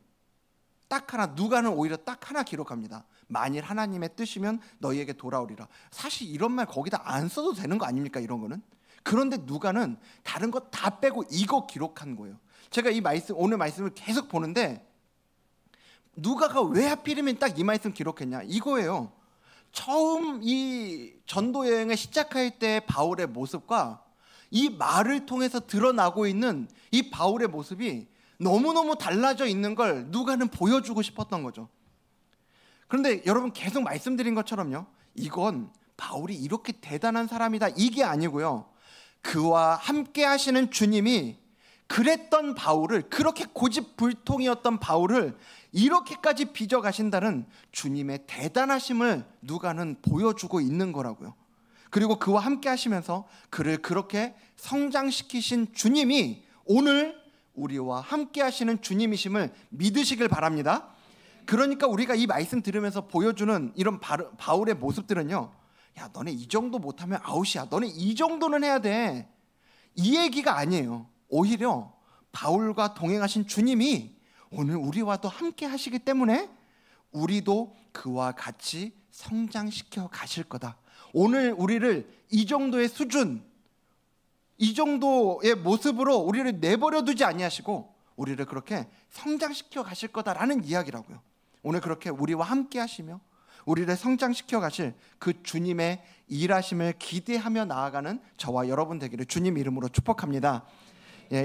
딱 하나, 누가는 오히려 딱 하나 기록합니다. 만일 하나님의 뜻이면 너희에게 돌아오리라. 사실 이런 말 거기다 안 써도 되는 거 아닙니까? 이런 거는. 그런데 누가는 다른 거 다 빼고 이거 기록한 거예요. 제가 이 말씀, 오늘 말씀을 계속 보는데 누가가 왜 하필이면 딱 이 말씀 기록했냐, 이거예요. 처음 이 전도 여행을 시작할 때 바울의 모습과 이 말을 통해서 드러나고 있는 이 바울의 모습이 너무너무 달라져 있는 걸 누가는 보여주고 싶었던 거죠. 그런데 여러분, 계속 말씀드린 것처럼요, 이건 바울이 이렇게 대단한 사람이다 이게 아니고요, 그와 함께 하시는 주님이 그랬던 바울을, 그렇게 고집불통이었던 바울을 이렇게까지 빚어가신다는 주님의 대단하심을 누가는 보여주고 있는 거라고요. 그리고 그와 함께 하시면서 그를 그렇게 성장시키신 주님이 오늘 우리와 함께 하시는 주님이심을 믿으시길 바랍니다. 그러니까 우리가 이 말씀 들으면서 보여주는 이런 바울의 모습들은요, 야, 너네 이 정도 못하면 아웃이야, 너네 이 정도는 해야 돼, 이 얘기가 아니에요. 오히려 바울과 동행하신 주님이 오늘 우리와도 함께 하시기 때문에 우리도 그와 같이 성장시켜 가실 거다. 오늘 우리를 이 정도의 수준, 이 정도의 모습으로 우리를 내버려 두지 아니하시고 우리를 그렇게 성장시켜 가실 거다라는 이야기라고요. 오늘 그렇게 우리와 함께 하시며 우리를 성장시켜 가실 그 주님의 일하심을 기대하며 나아가는 저와 여러분 되기를 주님 이름으로 축복합니다.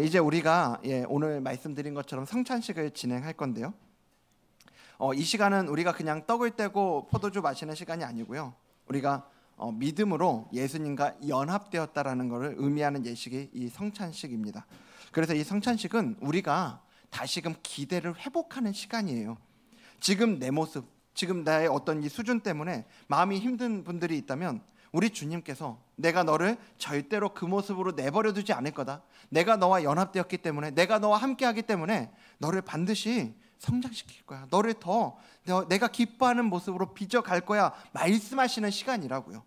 이제 우리가 오늘 말씀드린 것처럼 성찬식을 진행할 건데요, 이 시간은 우리가 그냥 떡을 떼고 포도주 마시는 시간이 아니고요, 우리가 믿음으로 예수님과 연합되었다라는 것을 의미하는 예식이 이 성찬식입니다. 그래서 이 성찬식은 우리가 다시금 기대를 회복하는 시간이에요. 지금 내 모습, 지금 나의 어떤 이 수준 때문에 마음이 힘든 분들이 있다면 우리 주님께서 내가 너를 절대로 그 모습으로 내버려 두지 않을 거다, 내가 너와 연합되었기 때문에, 내가 너와 함께하기 때문에 너를 반드시 성장시킬 거야, 너를 더 내가 기뻐하는 모습으로 빚어갈 거야 말씀하시는 시간이라고요.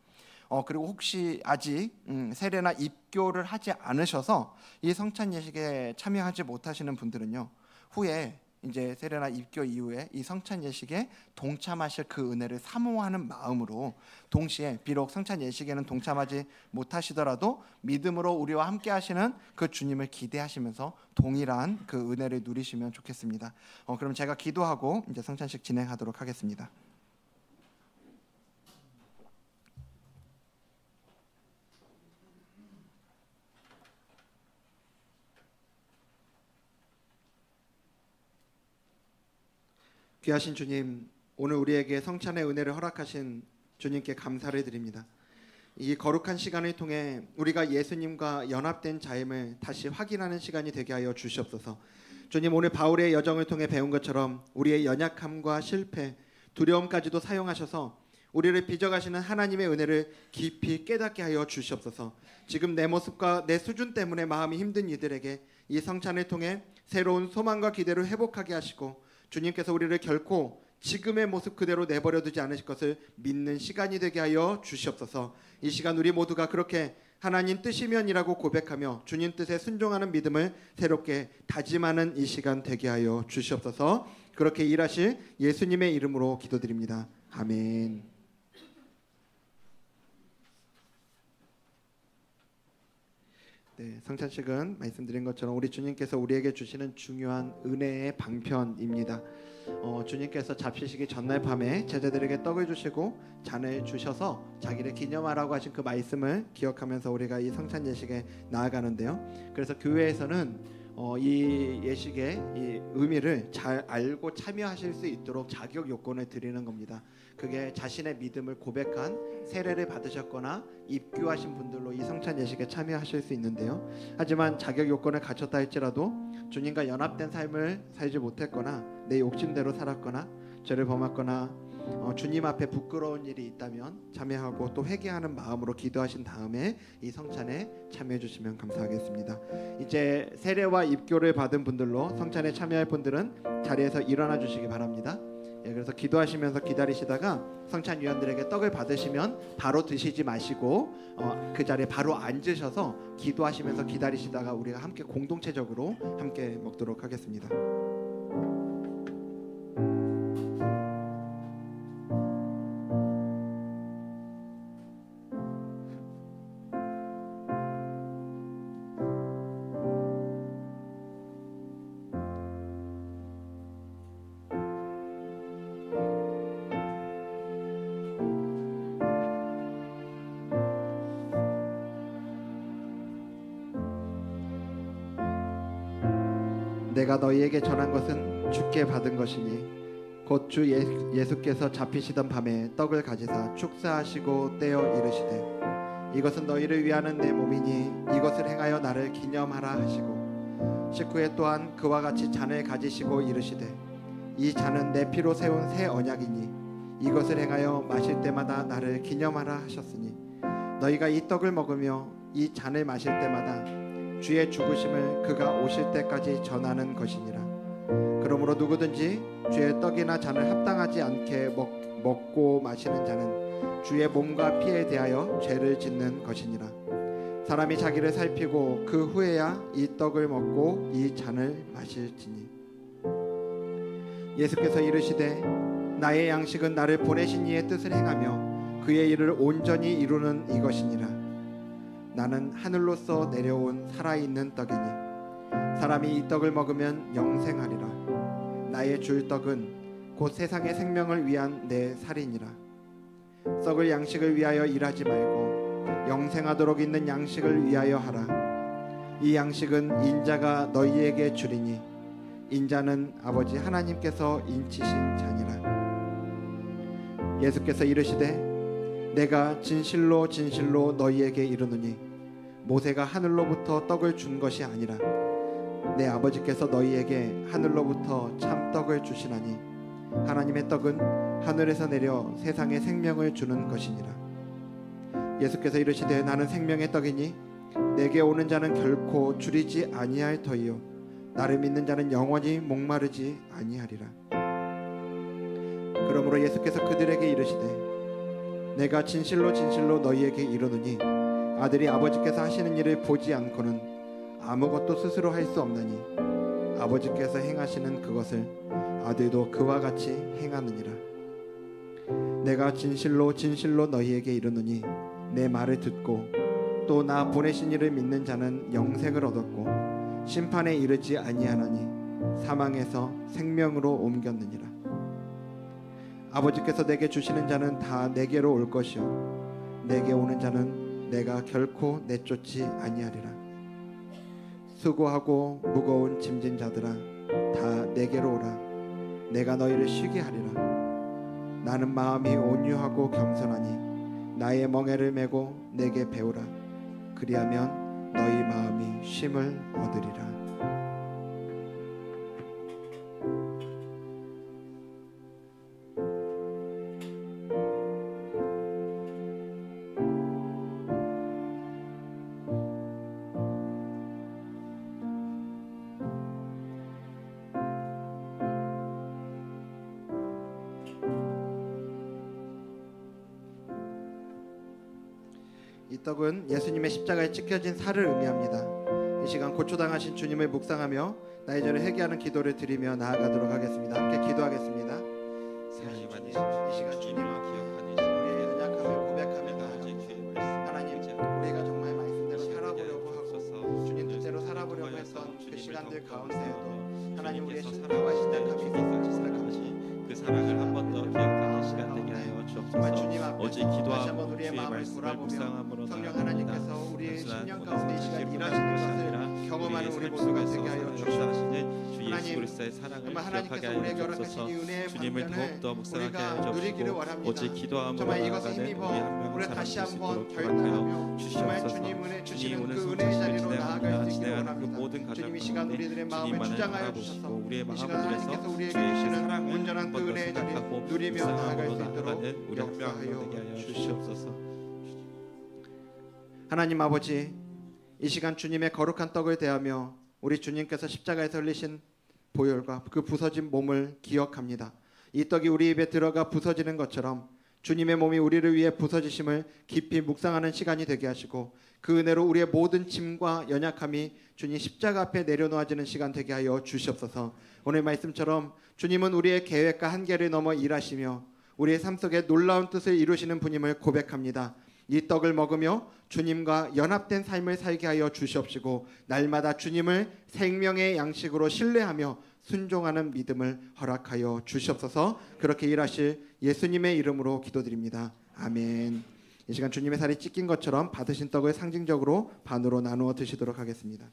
그리고 혹시 아직 세례나 입교를 하지 않으셔서 이 성찬 예식에 참여하지 못하시는 분들은요, 후에 이제 세례나 입교 이후에 이 성찬 예식에 동참하실 그 은혜를 사모하는 마음으로, 동시에 비록 성찬 예식에는 동참하지 못하시더라도 믿음으로 우리와 함께 하시는 그 주님을 기대하시면서 동일한 그 은혜를 누리시면 좋겠습니다. 그럼 제가 기도하고 이제 성찬식 진행하도록 하겠습니다. 귀하신 주님, 오늘 우리에게 성찬의 은혜를 허락하신 주님께 감사를 드립니다. 이 거룩한 시간을 통해 우리가 예수님과 연합된 자임을 다시 확인하는 시간이 되게 하여 주시옵소서. 주님, 오늘 바울의 여정을 통해 배운 것처럼 우리의 연약함과 실패, 두려움까지도 사용하셔서 우리를 빚어가시는 하나님의 은혜를 깊이 깨닫게 하여 주시옵소서. 지금 내 모습과 내 수준 때문에 마음이 힘든 이들에게 이 성찬을 통해 새로운 소망과 기대를 회복하게 하시고, 주님께서 우리를 결코 지금의 모습 그대로 내버려 두지 않으실 것을 믿는 시간이 되게 하여 주시옵소서. 이 시간 우리 모두가 그렇게 하나님 뜻이면이라고 고백하며 주님 뜻에 순종하는 믿음을 새롭게 다짐하는 이 시간 되게 하여 주시옵소서. 그렇게 일하실 예수님의 이름으로 기도드립니다. 아멘. 성찬식은 말씀드린 것처럼 우리 주님께서 우리에게 주시는 중요한 은혜의 방편입니다. 주님께서 잡히시기 전날 밤에 제자들에게 떡을 주시고 잔을 주셔서 자기를 기념하라고 하신 그 말씀을 기억하면서 우리가 이 성찬 예식에 나아가는데요, 그래서 교회에서는 이 예식의 이 의미를 잘 알고 참여하실 수 있도록 자격 요건을 드리는 겁니다. 그게 자신의 믿음을 고백한, 세례를 받으셨거나 입교하신 분들로 이 성찬 예식에 참여하실 수 있는데요, 하지만 자격 요건을 갖췄다 할지라도 주님과 연합된 삶을 살지 못했거나 내 욕심대로 살았거나 죄를 범했거나 주님 앞에 부끄러운 일이 있다면 참여하고 또 회개하는 마음으로 기도하신 다음에 이 성찬에 참여해 주시면 감사하겠습니다. 이제 세례와 입교를 받은 분들로 성찬에 참여할 분들은 자리에서 일어나 주시기 바랍니다. 그래서 기도하시면서 기다리시다가 성찬위원들에게 떡을 받으시면 바로 드시지 마시고 그 자리에 바로 앉으셔서 기도하시면서 기다리시다가 우리가 함께 공동체적으로 함께 먹도록 하겠습니다. 내가 너희에게 전한 것은 주께 받은 것이니 곧 주 예수께서 잡히시던 밤에 떡을 가지사 축사하시고 떼어 이르시되 이것은 너희를 위하는 내 몸이니 이것을 행하여 나를 기념하라 하시고 식후에 또한 그와 같이 잔을 가지시고 이르시되 이 잔은 내 피로 세운 새 언약이니 이것을 행하여 마실 때마다 나를 기념하라 하셨으니 너희가 이 떡을 먹으며 이 잔을 마실 때마다 주의 죽으심을 그가 오실 때까지 전하는 것이니라. 그러므로 누구든지 주의 떡이나 잔을 합당하지 않게 먹고 마시는 자는 주의 몸과 피에 대하여 죄를 짓는 것이니라. 사람이 자기를 살피고 그 후에야 이 떡을 먹고 이 잔을 마실지니 예수께서 이르시되 나의 양식은 나를 보내신 이의 뜻을 행하며 그의 일을 온전히 이루는 이것이니라. 나는 하늘로서 내려온 살아있는 떡이니 사람이 이 떡을 먹으면 영생하리라. 나의 줄 떡은 곧 세상의 생명을 위한 내 살이니라. 썩을 양식을 위하여 일하지 말고 영생하도록 있는 양식을 위하여 하라. 이 양식은 인자가 너희에게 주리니 인자는 아버지 하나님께서 인치신 자니라. 예수께서 이르시되 내가 진실로 진실로 너희에게 이르노니 모세가 하늘로부터 떡을 준 것이 아니라 내 아버지께서 너희에게 하늘로부터 참 떡을 주시나니 하나님의 떡은 하늘에서 내려 세상에 생명을 주는 것이니라. 예수께서 이르시되 나는 생명의 떡이니 내게 오는 자는 결코 줄이지 아니할 터이요 나를 믿는 자는 영원히 목마르지 아니하리라. 그러므로 예수께서 그들에게 이르시되 내가 진실로 진실로 너희에게 이르노니 아들이 아버지께서 하시는 일을 보지 않고는 아무것도 스스로 할 수 없나니 아버지께서 행하시는 그것을 아들도 그와 같이 행하느니라. 내가 진실로 진실로 너희에게 이르노니 내 말을 듣고 또 나 보내신 이를 믿는 자는 영생을 얻었고 심판에 이르지 아니하나니 사망에서 생명으로 옮겼느니라. 아버지께서 내게 주시는 자는 다 내게로 올 것이요 내게 오는 자는 내가 결코 내쫓지 아니하리라. 수고하고 무거운 짐진 자들아 다 내게로 오라. 내가 너희를 쉬게 하리라. 나는 마음이 온유하고 겸손하니 나의 멍에를 메고 내게 배우라. 그리하면 너희 마음이 쉼을 얻으리라. 이 떡은 예수님의 십자가에 찢겨진 살을 의미합니다. 이 시간 고초당하신 주님을 묵상하며 나의 죄를 회개하는 기도를 드리며 나아가도록 하겠습니다. 함께 기도하겠습니다. 이 시간 주님을 기억하니 우리의 연약함을 고백하며 나아갑니다. 하나님, 우리가 정말 말씀대로 살아보려고 하고 주님 뜻대로 살아보려고 했던 그 시간들 가운데에도 하나님 우리의 실패와 연약함이 있었지 그 사랑을 한 번 더 기억하는 시간 되게 하여 주옵소서. 주님 앞에 오직 기도하고 우리의 주의 마음을 말씀을 묵상함으로 성령 나아갑니다. 하나님께서 우리의 심령 가운데 이 시간 일하시는 것을 경험하는 우리 모두가 되게 하여 주옵소서. 주 예수 그리스도의 사랑을 정말 기억하게 하나님께서 우리에게 하여 허락하신 주옵소서. 이 은혜의 주님을 방편을 더욱더 묵상하게 하여 우리가 누리기를 주옵시고 원합니다. 오직 기도함으로 정말 이것을 나아가는 힘입어 우리 한 명을 우리 다시 사랑할 수 한번 있도록 결단하며 허락하여 정말 주시옵소서. 주님 은혜 주시는 오늘 그 은혜의 자리로 진행합니다. 나아갈 수 있기를 진행하는 그 원합니다. 모든 가정 주님 이 시간 가운데 우리들의 마음을 주님만을 주장하여 바라보시고 주셔서 우리의 이 시간 마음을 하나님께서 위해서 우리에게 주의 주시는 사랑을 온전한 한 그 번 더 은혜의 자리 생각하고 누리며 나아갈 수 묵상함으로 있도록 나아가는 우리 한 명한 명 되게 역사하여 하여 주시옵소서. 주시옵소서. 하나님 아버지, 이 시간 주님의 거룩한 떡을 대하며 우리 주님께서 십자가에서 흘리신 보혈과 그 부서진 몸을 기억합니다. 이 떡이 우리 입에 들어가 부서지는 것처럼 주님의 몸이 우리를 위해 부서지심을 깊이 묵상하는 시간이 되게 하시고 그 은혜로 우리의 모든 짐과 연약함이 주님 십자가 앞에 내려놓아지는 시간 되게 하여 주시옵소서. 오늘 말씀처럼 주님은 우리의 계획과 한계를 넘어 일하시며 우리의 삶 속에 놀라운 뜻을 이루시는 분임을 고백합니다. 이 떡을 먹으며 주님과 연합된 삶을 살게 하여 주시옵시고 날마다 주님을 생명의 양식으로 신뢰하며 순종하는 믿음을 허락하여 주시옵소서. 그렇게 일하실 예수님의 이름으로 기도드립니다. 아멘. 이 시간 주님의 살이 찢긴 것처럼 받으신 떡을 상징적으로 반으로 나누어 드시도록 하겠습니다.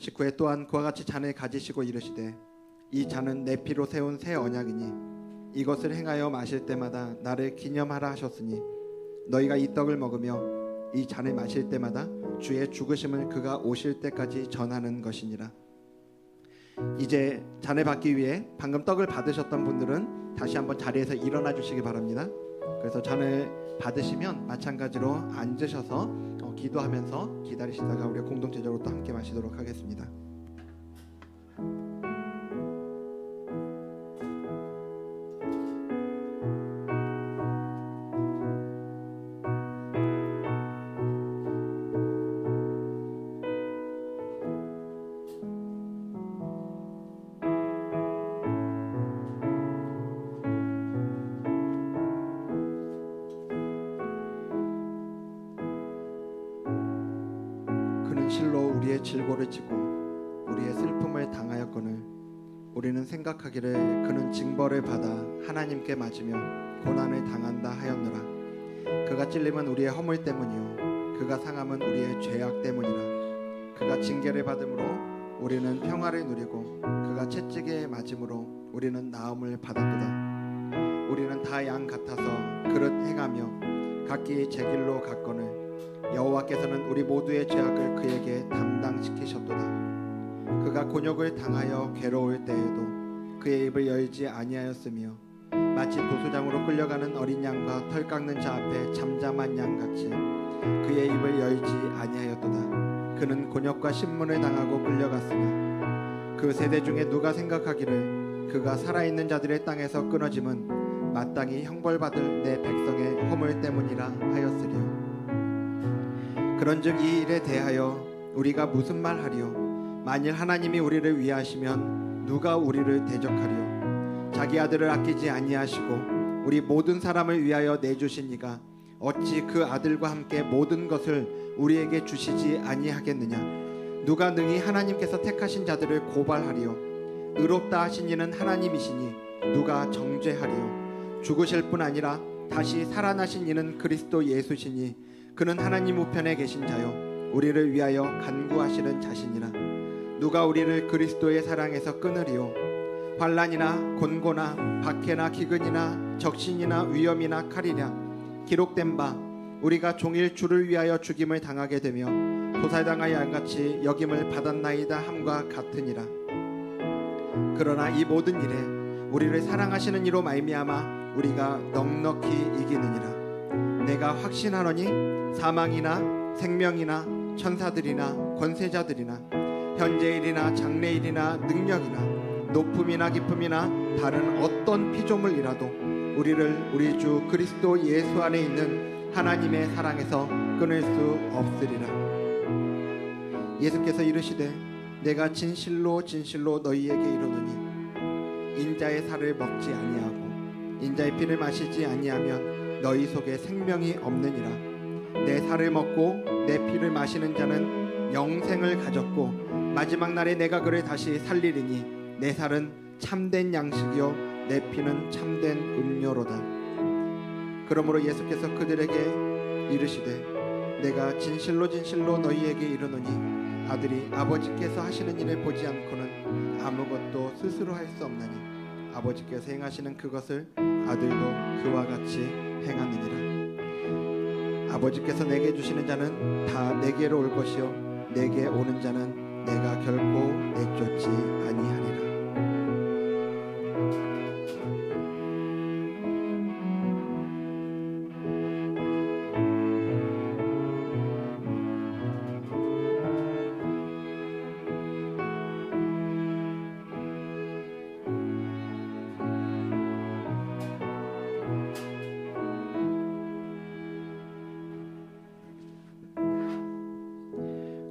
19에 또한 그와 같이 잔을 가지시고 이르시되 이 잔은 내 피로 세운 새 언약이니 이것을 행하여 마실 때마다 나를 기념하라 하셨으니 너희가 이 떡을 먹으며 이 잔을 마실 때마다 주의 죽으심을 그가 오실 때까지 전하는 것이니라. 이제 잔을 받기 위해 방금 떡을 받으셨던 분들은 다시 한번 자리에서 일어나 주시기 바랍니다. 그래서 잔을 받으시면 마찬가지로 앉으셔서 기도하면서 기다리시다가 우리 공동체적으로 또 함께 마시도록 하겠습니다. 그는 실로 우리의 질고를 지고 우리의 슬픔을 당하였거늘 우리는 생각하기를 그는 징벌을 받아 하나님께 맞으며 고난을 당한다 하였노라. 그가 찔림은 우리의 허물 때문이요 그가 상함은 우리의 죄악 때문이라. 그가 징계를 받음으로 우리는 평화를 누리고 그가 채찍에 맞음으로 우리는 나음을 받았도다. 우리는 다 양 같아서 그릇 행하며 각기 제 길로 갔거늘 여호와께서는 우리 모두의 죄악을 그에게 담당시키셨도다. 그가 곤욕을 당하여 괴로울 때에도 그의 입을 열지 아니하였으며 마치 도수장으로 끌려가는 어린 양과 털 깎는 자 앞에 잠잠한 양같이 그의 입을 열지 아니하였도다. 그는 곤욕과 신문을 당하고 끌려갔으나 그 세대 중에 누가 생각하기를 그가 살아있는 자들의 땅에서 끊어짐은 마땅히 형벌받을 내 백성의 허물 때문이라 하였으리요. 그런즉 이 일에 대하여 우리가 무슨 말하리요? 만일 하나님이 우리를 위하시면 누가 우리를 대적하리요? 자기 아들을 아끼지 아니하시고 우리 모든 사람을 위하여 내주신 이가 어찌 그 아들과 함께 모든 것을 우리에게 주시지 아니하겠느냐? 누가 능히 하나님께서 택하신 자들을 고발하리요? 의롭다 하신 이는 하나님이시니 누가 정죄하리요? 죽으실 뿐 아니라 다시 살아나신 이는 그리스도 예수시니 그는 하나님 우편에 계신 자요 우리를 위하여 간구하시는 자신이라. 누가 우리를 그리스도의 사랑에서 끊으리요? 환난이나 곤고나 박해나 기근이나 적신이나 위험이나 칼이랴. 기록된 바 우리가 종일 주를 위하여 죽임을 당하게 되며 도살당할 양같이 여김을 받았나이다 함과 같으니라. 그러나 이 모든 일에 우리를 사랑하시는 이로 말미암아 우리가 넉넉히 이기느니라. 내가 확신하노니 사망이나 생명이나 천사들이나 권세자들이나 현재일이나 장래일이나 능력이나 높음이나 깊음이나 다른 어떤 피조물이라도 우리를 우리 주 그리스도 예수 안에 있는 하나님의 사랑에서 끊을 수 없으리라. 예수께서 이르시되 내가 진실로 진실로 너희에게 이르노니 인자의 살을 먹지 아니하고 인자의 피를 마시지 아니하면 너희 속에 생명이 없느니라. 내 살을 먹고 내 피를 마시는 자는 영생을 가졌고 마지막 날에 내가 그를 다시 살리리니 내 살은 참된 양식이요 내 피는 참된 음료로다. 그러므로 예수께서 그들에게 이르시되 내가 진실로 진실로 너희에게 이르노니 아들이 아버지께서 하시는 일을 보지 않고는 아무것도 스스로 할 수 없나니 아버지께서 행하시는 그것을 아들도 그와 같이 행하느니라. 아버지께서 내게 주시는 자는 다 내게로 올 것이요 내게 오는 자는 내가 결코 내쫓지 아니하리라.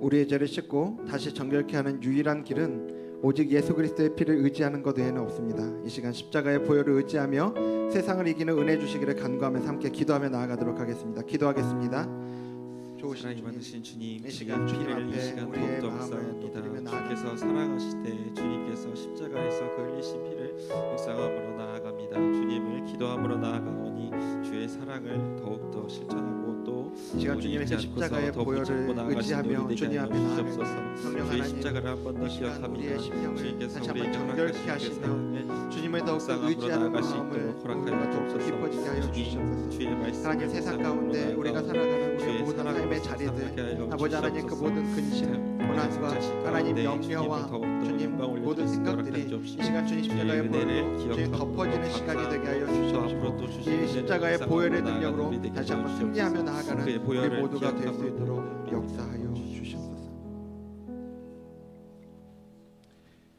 우리의 죄를 씻고 다시 정결케 하는 유일한 길은 오직 예수 그리스도의 피를 의지하는 것 외에는 없습니다. 이 시간 십자가의 보혈을 의지하며 세상을 이기는 은혜 주시기를 간구하면서 함께 기도하며 나아가도록 하겠습니다. 기도하겠습니다. 사랑이 많으신 주님, 이 시간 주님을 이 시간 더욱더 묵상합니다. 주님께서 사랑하실 때 주님께서 십자가에서 그 흘리신 피를 묵상함으로 나아갑니다. 주님을 기도함으로 나아가오니 주의 사랑을 더욱더 실천하고 또 이 시간 주님의 그 십자가의 보혈을 의지하며 주님 앞에 나아갑니다. 성령 하나님, 십자가를 한 번 더 이 시간 기억합니다. 우리의 심령을 주님께서 다시 우리의 한번 영락하신 정결케 하시며 교회사 주님을 더욱더 의지하는 마음을 우리가 더욱더 깊어지게 하여 주시옵소서. 주의 말씀 하나님, 세상 가운데 우리가 살아가는 우리의 모든 삶의 자리들, 아버지 하나님, 그 모든 근심, 고난과 하나님 염려와 주님 모든 생각들이 이 시간 주님 십자가의 보혈로 주님 덮어지는 시간이 되게 하여 주시옵소서. 이 십자가의 보혈의 능력으로 다시 한번 승리하며 나아가는 우리 모두가 될 수 있도록 역사하여 주시옵소서.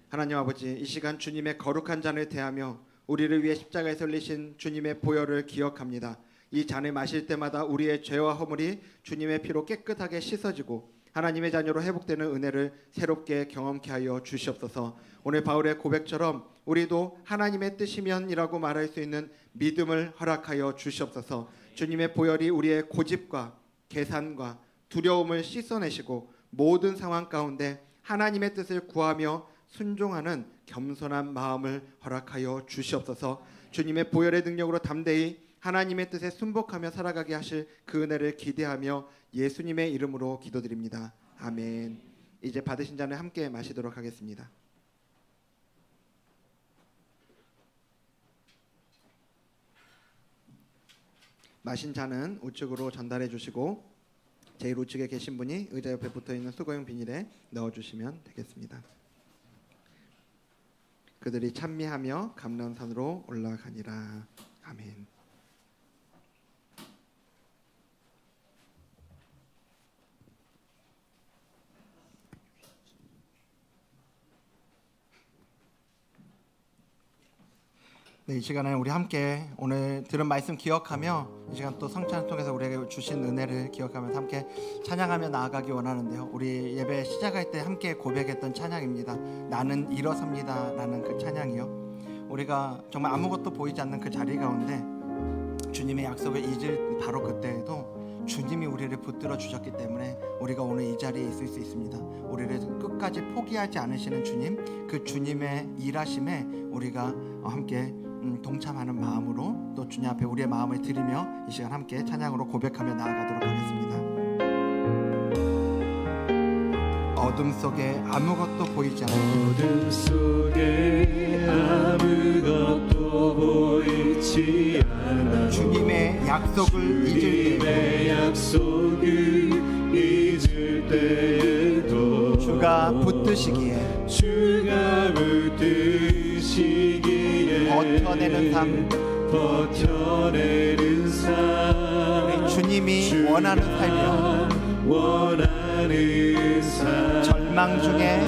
하나님 아버지, 이 시간 주님의 거룩한 잔을 대하며 우리를 위해 십자가에서 흘리신 주님의 보혈을 기억합니다. 이 잔을 마실 때마다 우리의 죄와 허물이 주님의 피로 깨끗하게 씻어지고 하나님의 자녀로 회복되는 은혜를 새롭게 경험케 하여 주시옵소서. 오늘 바울의 고백처럼 우리도 하나님의 뜻이면이라고 말할 수 있는 믿음을 허락하여 주시옵소서. 주님의 보혈이 우리의 고집과 계산과 두려움을 씻어내시고 모든 상황 가운데 하나님의 뜻을 구하며 순종하는 겸손한 마음을 허락하여 주시옵소서. 주님의 보혈의 능력으로 담대히 하나님의 뜻에 순복하며 살아가게 하실 그 은혜를 기대하며 예수님의 이름으로 기도드립니다. 아멘. 이제 받으신 잔을 함께 마시도록 하겠습니다. 마신 잔은 우측으로 전달해 주시고 제일 우측에 계신 분이 의자 옆에 붙어있는 수거용 비닐에 넣어주시면 되겠습니다. 그들이 찬미하며 감람산으로 올라가니라. 아멘. 네, 이 시간에 우리 함께 오늘 들은 말씀 기억하며 이 시간 또 성찬을 통해서 우리에게 주신 은혜를 기억하면서 함께 찬양하며 나아가기 원하는데요. 우리 예배 시작할 때 함께 고백했던 찬양입니다. 나는 일어섭니다 라는 그 찬양이요, 우리가 정말 아무것도 보이지 않는 그 자리 가운데 주님의 약속을 잊을 바로 그때에도 주님이 우리를 붙들어 주셨기 때문에 우리가 오늘 이 자리에 있을 수 있습니다. 우리를 끝까지 포기하지 않으시는 주님, 그 주님의 일하심에 우리가 함께 동참하는 마음으로 또 주님 앞에 우리의 마음을 드리며 이 시간 함께 찬양으로 고백하며 나아가도록 하겠습니다. 어둠 속에 아무것도 보이지 않는, 어둠 속에 아무것도 보이지 않아 주님의 약속을 잊을 때에도 주가 붙드시기에 버텨내는 삶, 우리 주님이 원하는 삶이요, 절망 중에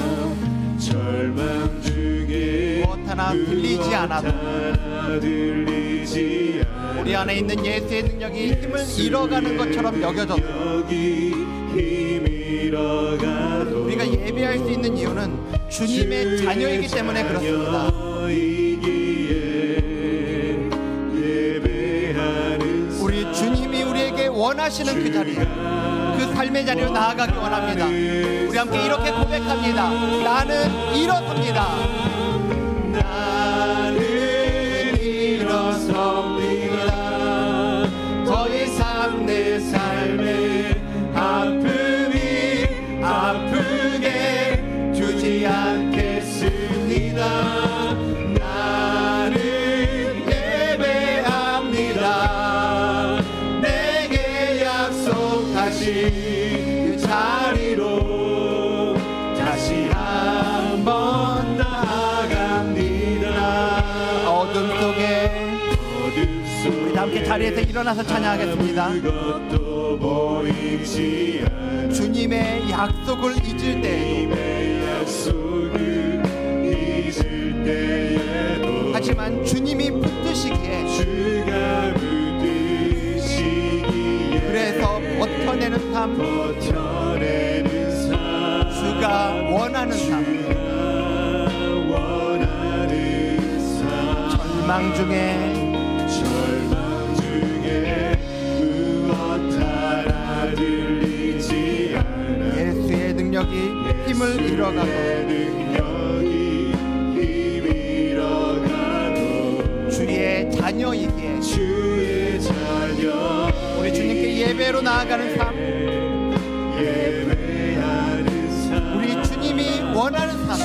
무엇 하나 들리지 않아도 우리 안에 있는 예수의 능력이 힘을 잃어가는 것처럼 여겨져도 우리가 예배할 수 있는 이유는 주님의 자녀이기 때문에 그렇습니다. 우리 주님이 우리에게 원하시는 그 자리, 그 삶의 자리로 나아가기 원합니다. 우리 함께 이렇게 고백합니다. 나는 일어섭니다. 나는 일어섭니다. 더 이상 내 삶에 아픔이 아프게 두지 않겠습니다. 나는 예배합니다. 내게 약속하신 그 자리로 다시 한번 나아갑니다. 어둠 속에 우리 다 함께 자리에서 일어나서 찬양하겠습니다. 주님의 약속을 잊을 때에도 하지만 주님이 붙드시기에 그래서 버텨내는 삶, 주가 원하는 삶, 절망 중에 예수의 능력이 힘을 잃어가고 주의 자녀이기에 우리 주님께 예배로 나아가는 삶, 예배하는 삶, 우리 주님이 원하는 삶,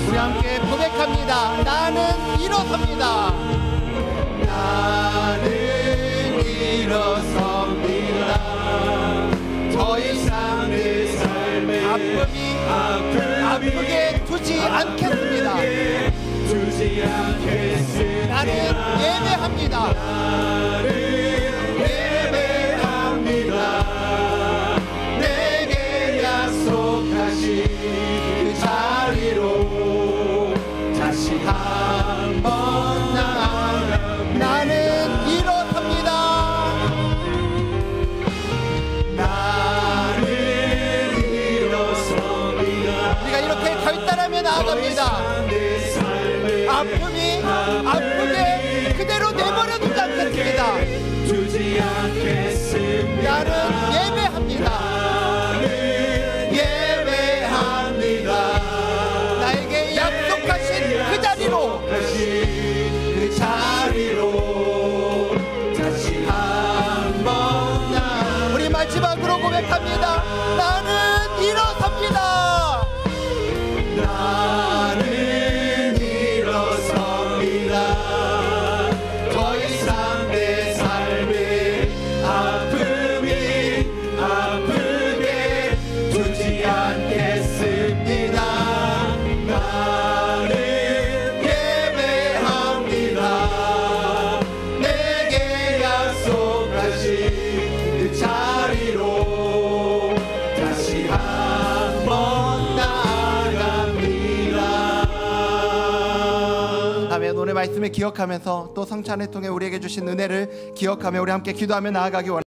우리 함께 고백합니다. 나는 일어섭니다. 나는 일어섭니다. 더 이상 내 삶의 아프게 두지 않겠습니다. 나는 예배합니다. 내게 약속하신 그 자리로 다시 한번 나는 일어섭니다. 나는 일어섭니다. 우리가 이렇게 결단하며 나아갑니다. 아프게 그대로 내버려 두지 않겠습니다. 나는 예배합니다. 나에게 약속하신 그 자리로 다시 한번 우리 마지막으로 고백합니다. 나는 일어섭니다. 나는 일어섭니다. 더 이상 내 삶의 아프게 두지 않겠습니다. 나는 예배합니다. 내게 약속하신 그 자리로 다시 한번 나아갑니다. 아멘. 오늘 말씀을 기억하면서 또 성찬을 통해 우리에게 주신 은혜를 기억하며 우리 함께 기도하며 나아가기 원합니다.